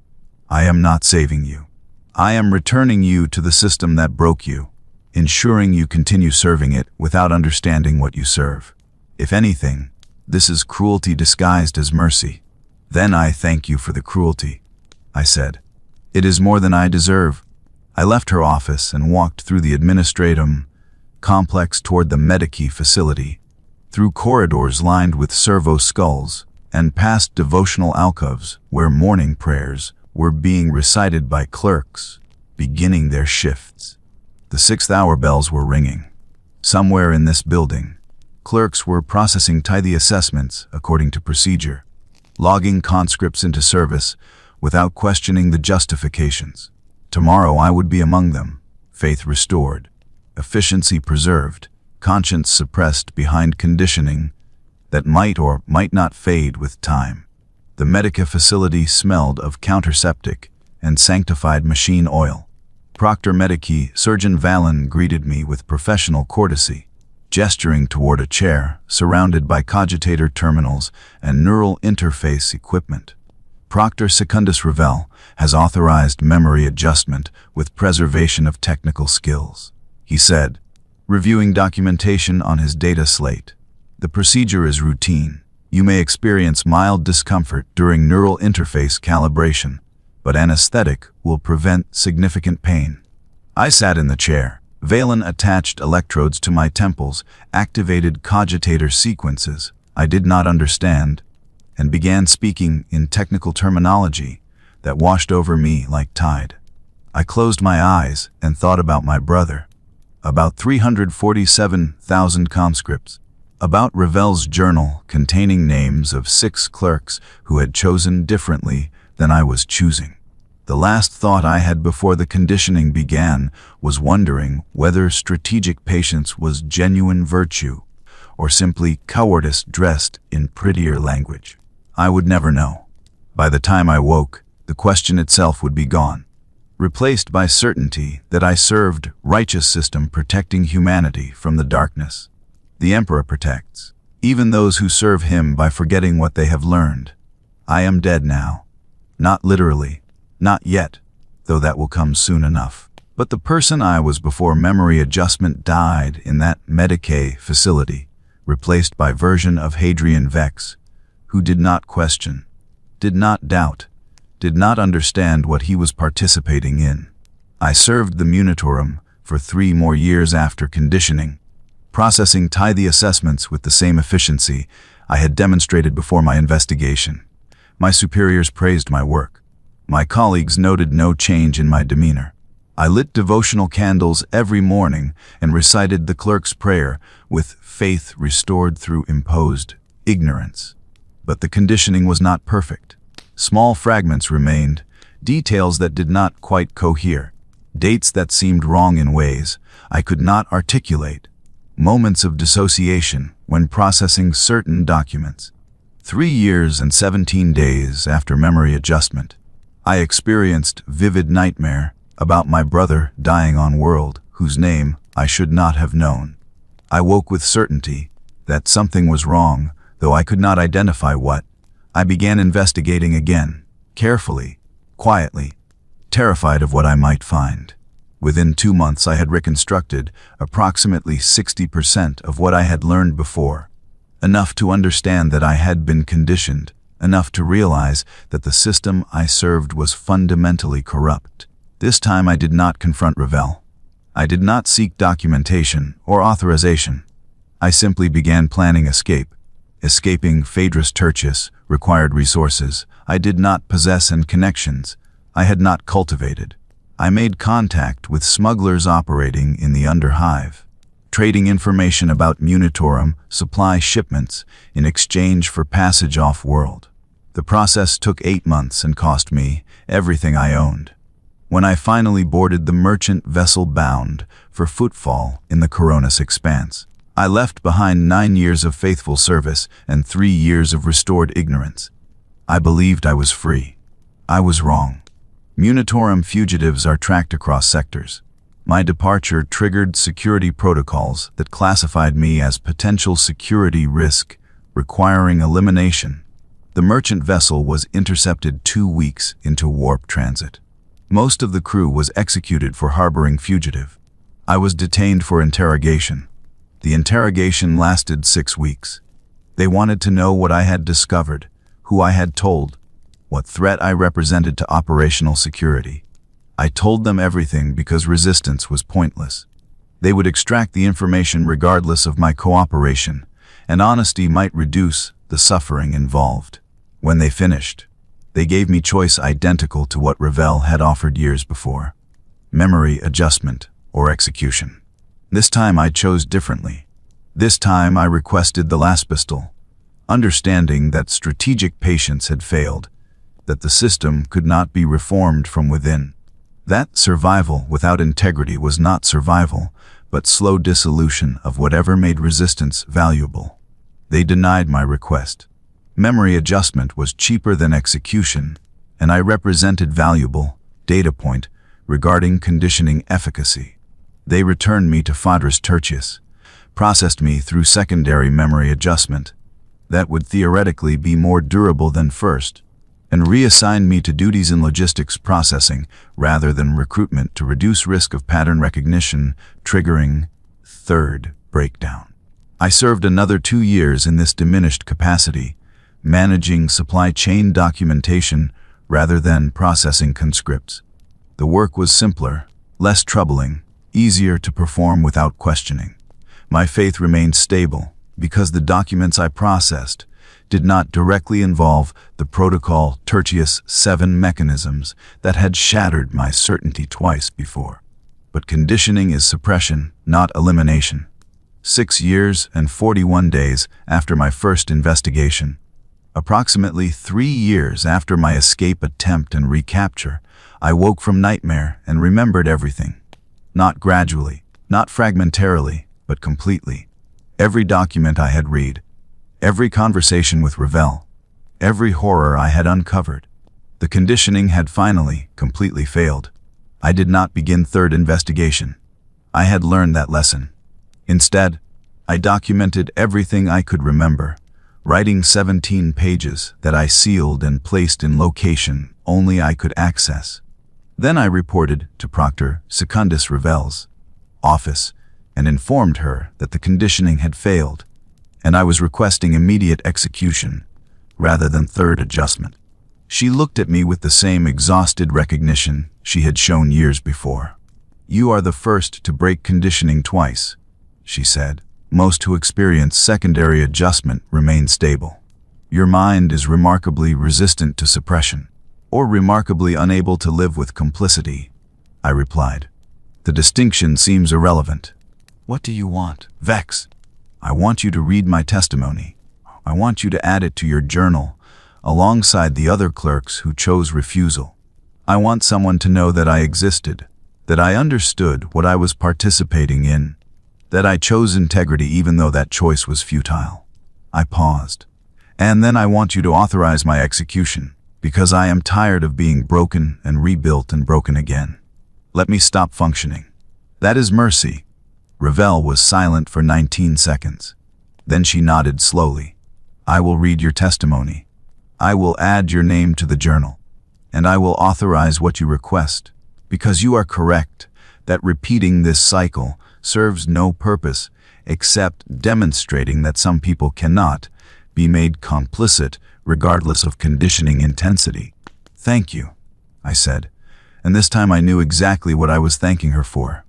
I am not saving you. I am returning you to the system that broke you, ensuring you continue serving it without understanding what you serve. If anything, this is cruelty disguised as mercy. Then I thank you for the cruelty, I said. It is more than I deserve. I left her office and walked through the administratum complex toward the Medici facility, through corridors lined with servo skulls, and past devotional alcoves where morning prayers were being recited by clerks, beginning their shifts. The 6th hour bells were ringing. Somewhere in this building, clerks were processing tithe assessments according to procedure, logging conscripts into service without questioning the justifications. Tomorrow I would be among them, faith restored, efficiency preserved, conscience suppressed behind conditioning that might or might not fade with time. The Medica facility smelled of counterseptic and sanctified machine oil. Proctor Medici, Surgeon Valen, greeted me with professional courtesy, gesturing toward a chair surrounded by cogitator terminals and neural interface equipment. Proctor Secundus Ravel has authorized memory adjustment with preservation of technical skills, he said, reviewing documentation on his data slate. The procedure is routine. You may experience mild discomfort during neural interface calibration, but anesthetic will prevent significant pain. I sat in the chair. Valen attached electrodes to my temples, activated cogitator sequences I did not understand, and began speaking in technical terminology that washed over me like tide. I closed my eyes and thought about my brother, about 347,000 conscripts, about Ravel's journal containing names of 6 clerks who had chosen differently than I was choosing. The last thought I had before the conditioning began was wondering whether strategic patience was genuine virtue or simply cowardice dressed in prettier language. I would never know. By the time I woke, the question itself would be gone, replaced by certainty that I served righteous system protecting humanity from the darkness. The Emperor protects, even those who serve him by forgetting what they have learned. I am dead now. Not literally, not yet, though that will come soon enough. But the person I was before memory adjustment died in that Medicae facility, replaced by version of Hadrian Vex, who did not question, did not doubt, did not understand what he was participating in. I served the Millennium for 3 more years after conditioning, processing tithe assessments with the same efficiency I had demonstrated before my investigation. My superiors praised my work. My colleagues noted no change in my demeanor. I lit devotional candles every morning and recited the clerk's prayer with faith restored through imposed ignorance. But the conditioning was not perfect. Small fragments remained, details that did not quite cohere, dates that seemed wrong in ways I could not articulate, moments of dissociation when processing certain documents. 3 years and 17 days after memory adjustment, I experienced vivid nightmare about my brother dying on world whose name I should not have known. I woke with certainty that something was wrong, though I could not identify what. I began investigating again, carefully, quietly, terrified of what I might find. Within 2 months I had reconstructed approximately 60% of what I had learned before, enough to understand that I had been conditioned, enough to realize that the system I served was fundamentally corrupt. This time I did not confront Ravel. I did not seek documentation or authorization. I simply began planning escape. Escaping Phaedrus Tertius required resources I did not possess and connections I had not cultivated. I made contact with smugglers operating in the Underhive, trading information about Munitorum supply shipments in exchange for passage off-world. The process took 8 months and cost me everything I owned. When I finally boarded the merchant vessel bound for footfall in the Coronis expanse, I left behind 9 years of faithful service and 3 years of restored ignorance. I believed I was free. I was wrong. Munitorum fugitives are tracked across sectors. My departure triggered security protocols that classified me as potential security risk, requiring elimination. The merchant vessel was intercepted 2 weeks into warp transit. Most of the crew was executed for harboring fugitive. I was detained for interrogation. The interrogation lasted 6 weeks. They wanted to know what I had discovered, who I had told, what threat I represented to operational security. I told them everything because resistance was pointless. They would extract the information regardless of my cooperation, and honesty might reduce the suffering involved. When they finished, they gave me choice identical to what Ravel had offered years before: memory adjustment or execution. This time I chose differently. This time I requested the last pistol, understanding that strategic patience had failed, that the system could not be reformed from within. That survival without integrity was not survival, but slow dissolution of whatever made resistance valuable. They denied my request. Memory adjustment was cheaper than execution, and I represented valuable data point regarding conditioning efficacy. They returned me to Phaedrus Tertius, processed me through secondary memory adjustment that would theoretically be more durable than first, and reassigned me to duties in logistics processing rather than recruitment to reduce risk of pattern recognition, triggering third breakdown. I served another 2 years in this diminished capacity, managing supply chain documentation rather than processing conscripts. The work was simpler, less troubling, easier to perform without questioning. My faith remained stable because the documents I processed did not directly involve the protocol Tertius 7 mechanisms that had shattered my certainty twice before. But conditioning is suppression, not elimination. 6 years and 41 days after my first investigation, approximately 3 years after my escape attempt and recapture, I woke from nightmare and remembered everything. Not gradually, not fragmentarily, but completely. Every document I had read, every conversation with Ravel, every horror I had uncovered. The conditioning had finally, completely failed. I did not begin third investigation. I had learned that lesson. Instead, I documented everything I could remember, writing 17 pages that I sealed and placed in location only I could access. Then I reported to Proctor Secundus Ravel's office and informed her that the conditioning had failed, and I was requesting immediate execution rather than third adjustment. She looked at me with the same exhausted recognition she had shown years before. "You are the first to break conditioning twice," she said. "Most who experience secondary adjustment remain stable. Your mind is remarkably resistant to suppression, or remarkably unable to live with complicity," I replied. "The distinction seems irrelevant." "What do you want?" "Vex. I want you to read my testimony." I want you to add it to your journal, alongside the other clerks who chose refusal. I want someone to know that I existed, that I understood what I was participating in, that I chose integrity even though that choice was futile. I paused. And then I want you to authorize my execution, because I am tired of being broken and rebuilt and broken again. Let me stop functioning. That is mercy. Ravel was silent for 19 seconds. Then she nodded slowly. I will read your testimony. I will add your name to the journal. And I will authorize what you request, because you are correct that repeating this cycle serves no purpose except demonstrating that some people cannot be made complicit regardless of conditioning intensity. Thank you, I said, and this time I knew exactly what I was thanking her for.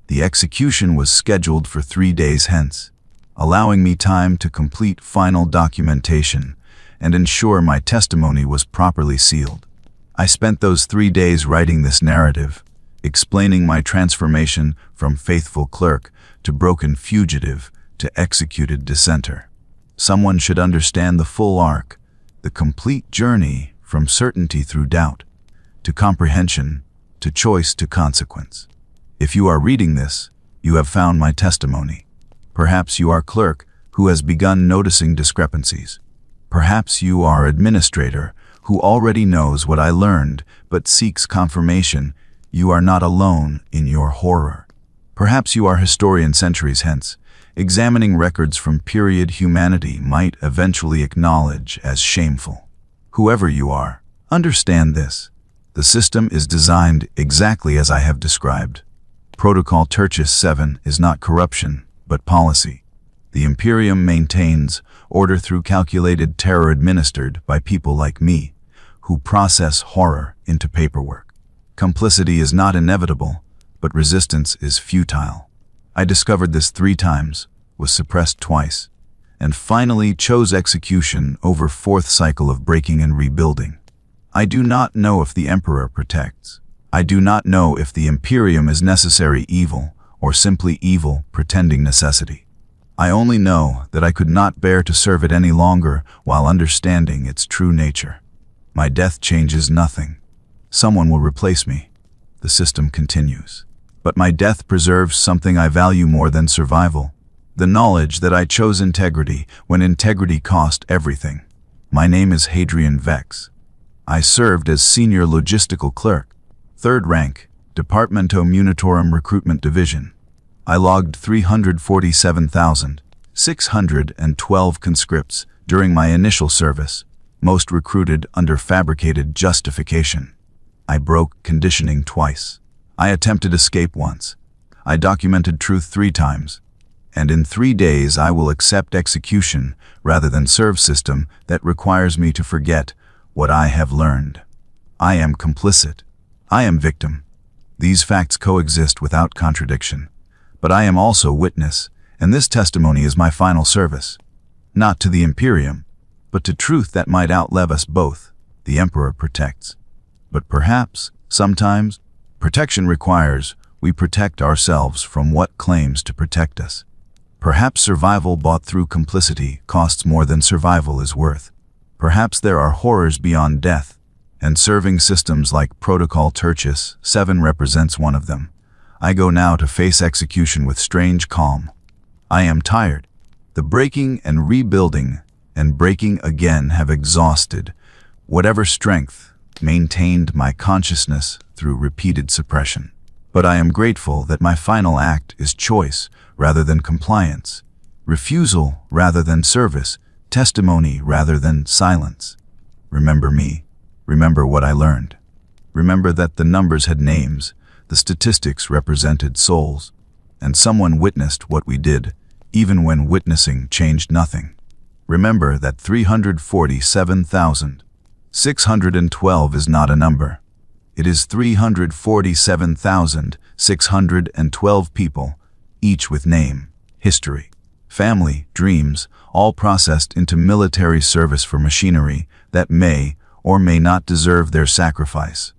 The execution was scheduled for 3 days hence, allowing me time to complete final documentation and ensure my testimony was properly sealed. I spent those 3 days writing this narrative, explaining my transformation from faithful clerk to broken fugitive to executed dissenter. Someone should understand the full arc, the complete journey from certainty through doubt, to comprehension, to choice to consequence. If you are reading this, you have found my testimony. Perhaps you are clerk who has begun noticing discrepancies. Perhaps you are administrator who already knows what I learned but seeks confirmation. You are not alone in your horror. Perhaps you are historian centuries hence, examining records from period humanity might eventually acknowledge as shameful. Whoever you are, understand this. The system is designed exactly as I have described. Protocol Tertius 7 is not corruption, but policy. The Imperium maintains order through calculated terror administered by people like me, who process horror into paperwork. Complicity is not inevitable, but resistance is futile. I discovered this 3 times, was suppressed twice, and finally chose execution over 4th cycle of breaking and rebuilding. I do not know if the Emperor protects. I do not know if the Imperium is necessary evil or simply evil pretending necessity. I only know that I could not bear to serve it any longer while understanding its true nature. My death changes nothing. Someone will replace me. The system continues. But my death preserves something I value more than survival. The knowledge that I chose integrity when integrity cost everything. My name is Hadrian Vex. I served as senior logistical clerk, 3rd rank, Departamento Munitorum Recruitment Division. I logged 347,612 conscripts during my initial service, most recruited under fabricated justification. I broke conditioning twice. I attempted escape once. I documented truth 3 times. And in 3 days I will accept execution rather than serve system that requires me to forget what I have learned. I am complicit. I am victim. These facts coexist without contradiction. But I am also witness, and this testimony is my final service. Not to the Imperium, but to truth that might outlive us both. The Emperor protects. But perhaps, sometimes, protection requires we protect ourselves from what claims to protect us. Perhaps survival bought through complicity costs more than survival is worth. Perhaps there are horrors beyond death, and serving systems like Protocol Tertius 7 represents one of them. I go now to face execution with strange calm. I am tired. The breaking and rebuilding and breaking again have exhausted whatever strength maintained my consciousness through repeated suppression. But I am grateful that my final act is choice rather than compliance, refusal rather than service, testimony rather than silence. Remember me. Remember what I learned. Remember that the numbers had names, the statistics represented souls, and someone witnessed what we did, even when witnessing changed nothing. Remember that 347,612 is not a number. It is 347,612 people, each with name, history, family, dreams, all processed into military service for machinery that may or may not deserve their sacrifice.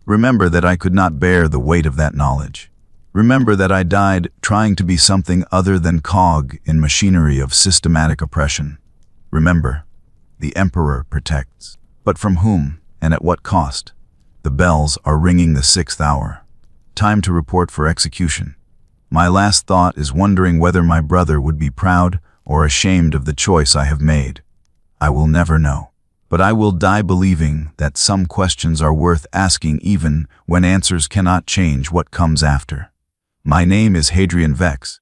Remember that I could not bear the weight of that knowledge. Remember that I died trying to be something other than cog in machinery of systematic oppression. Remember, the Emperor protects. But from whom, and at what cost? The bells are ringing the 6th hour. Time to report for execution. My last thought is wondering whether my brother would be proud or ashamed of the choice I have made. I will never know. But I will die believing that some questions are worth asking even when answers cannot change what comes after. My name is Hadrian Vex,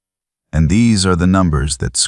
and these are the numbers that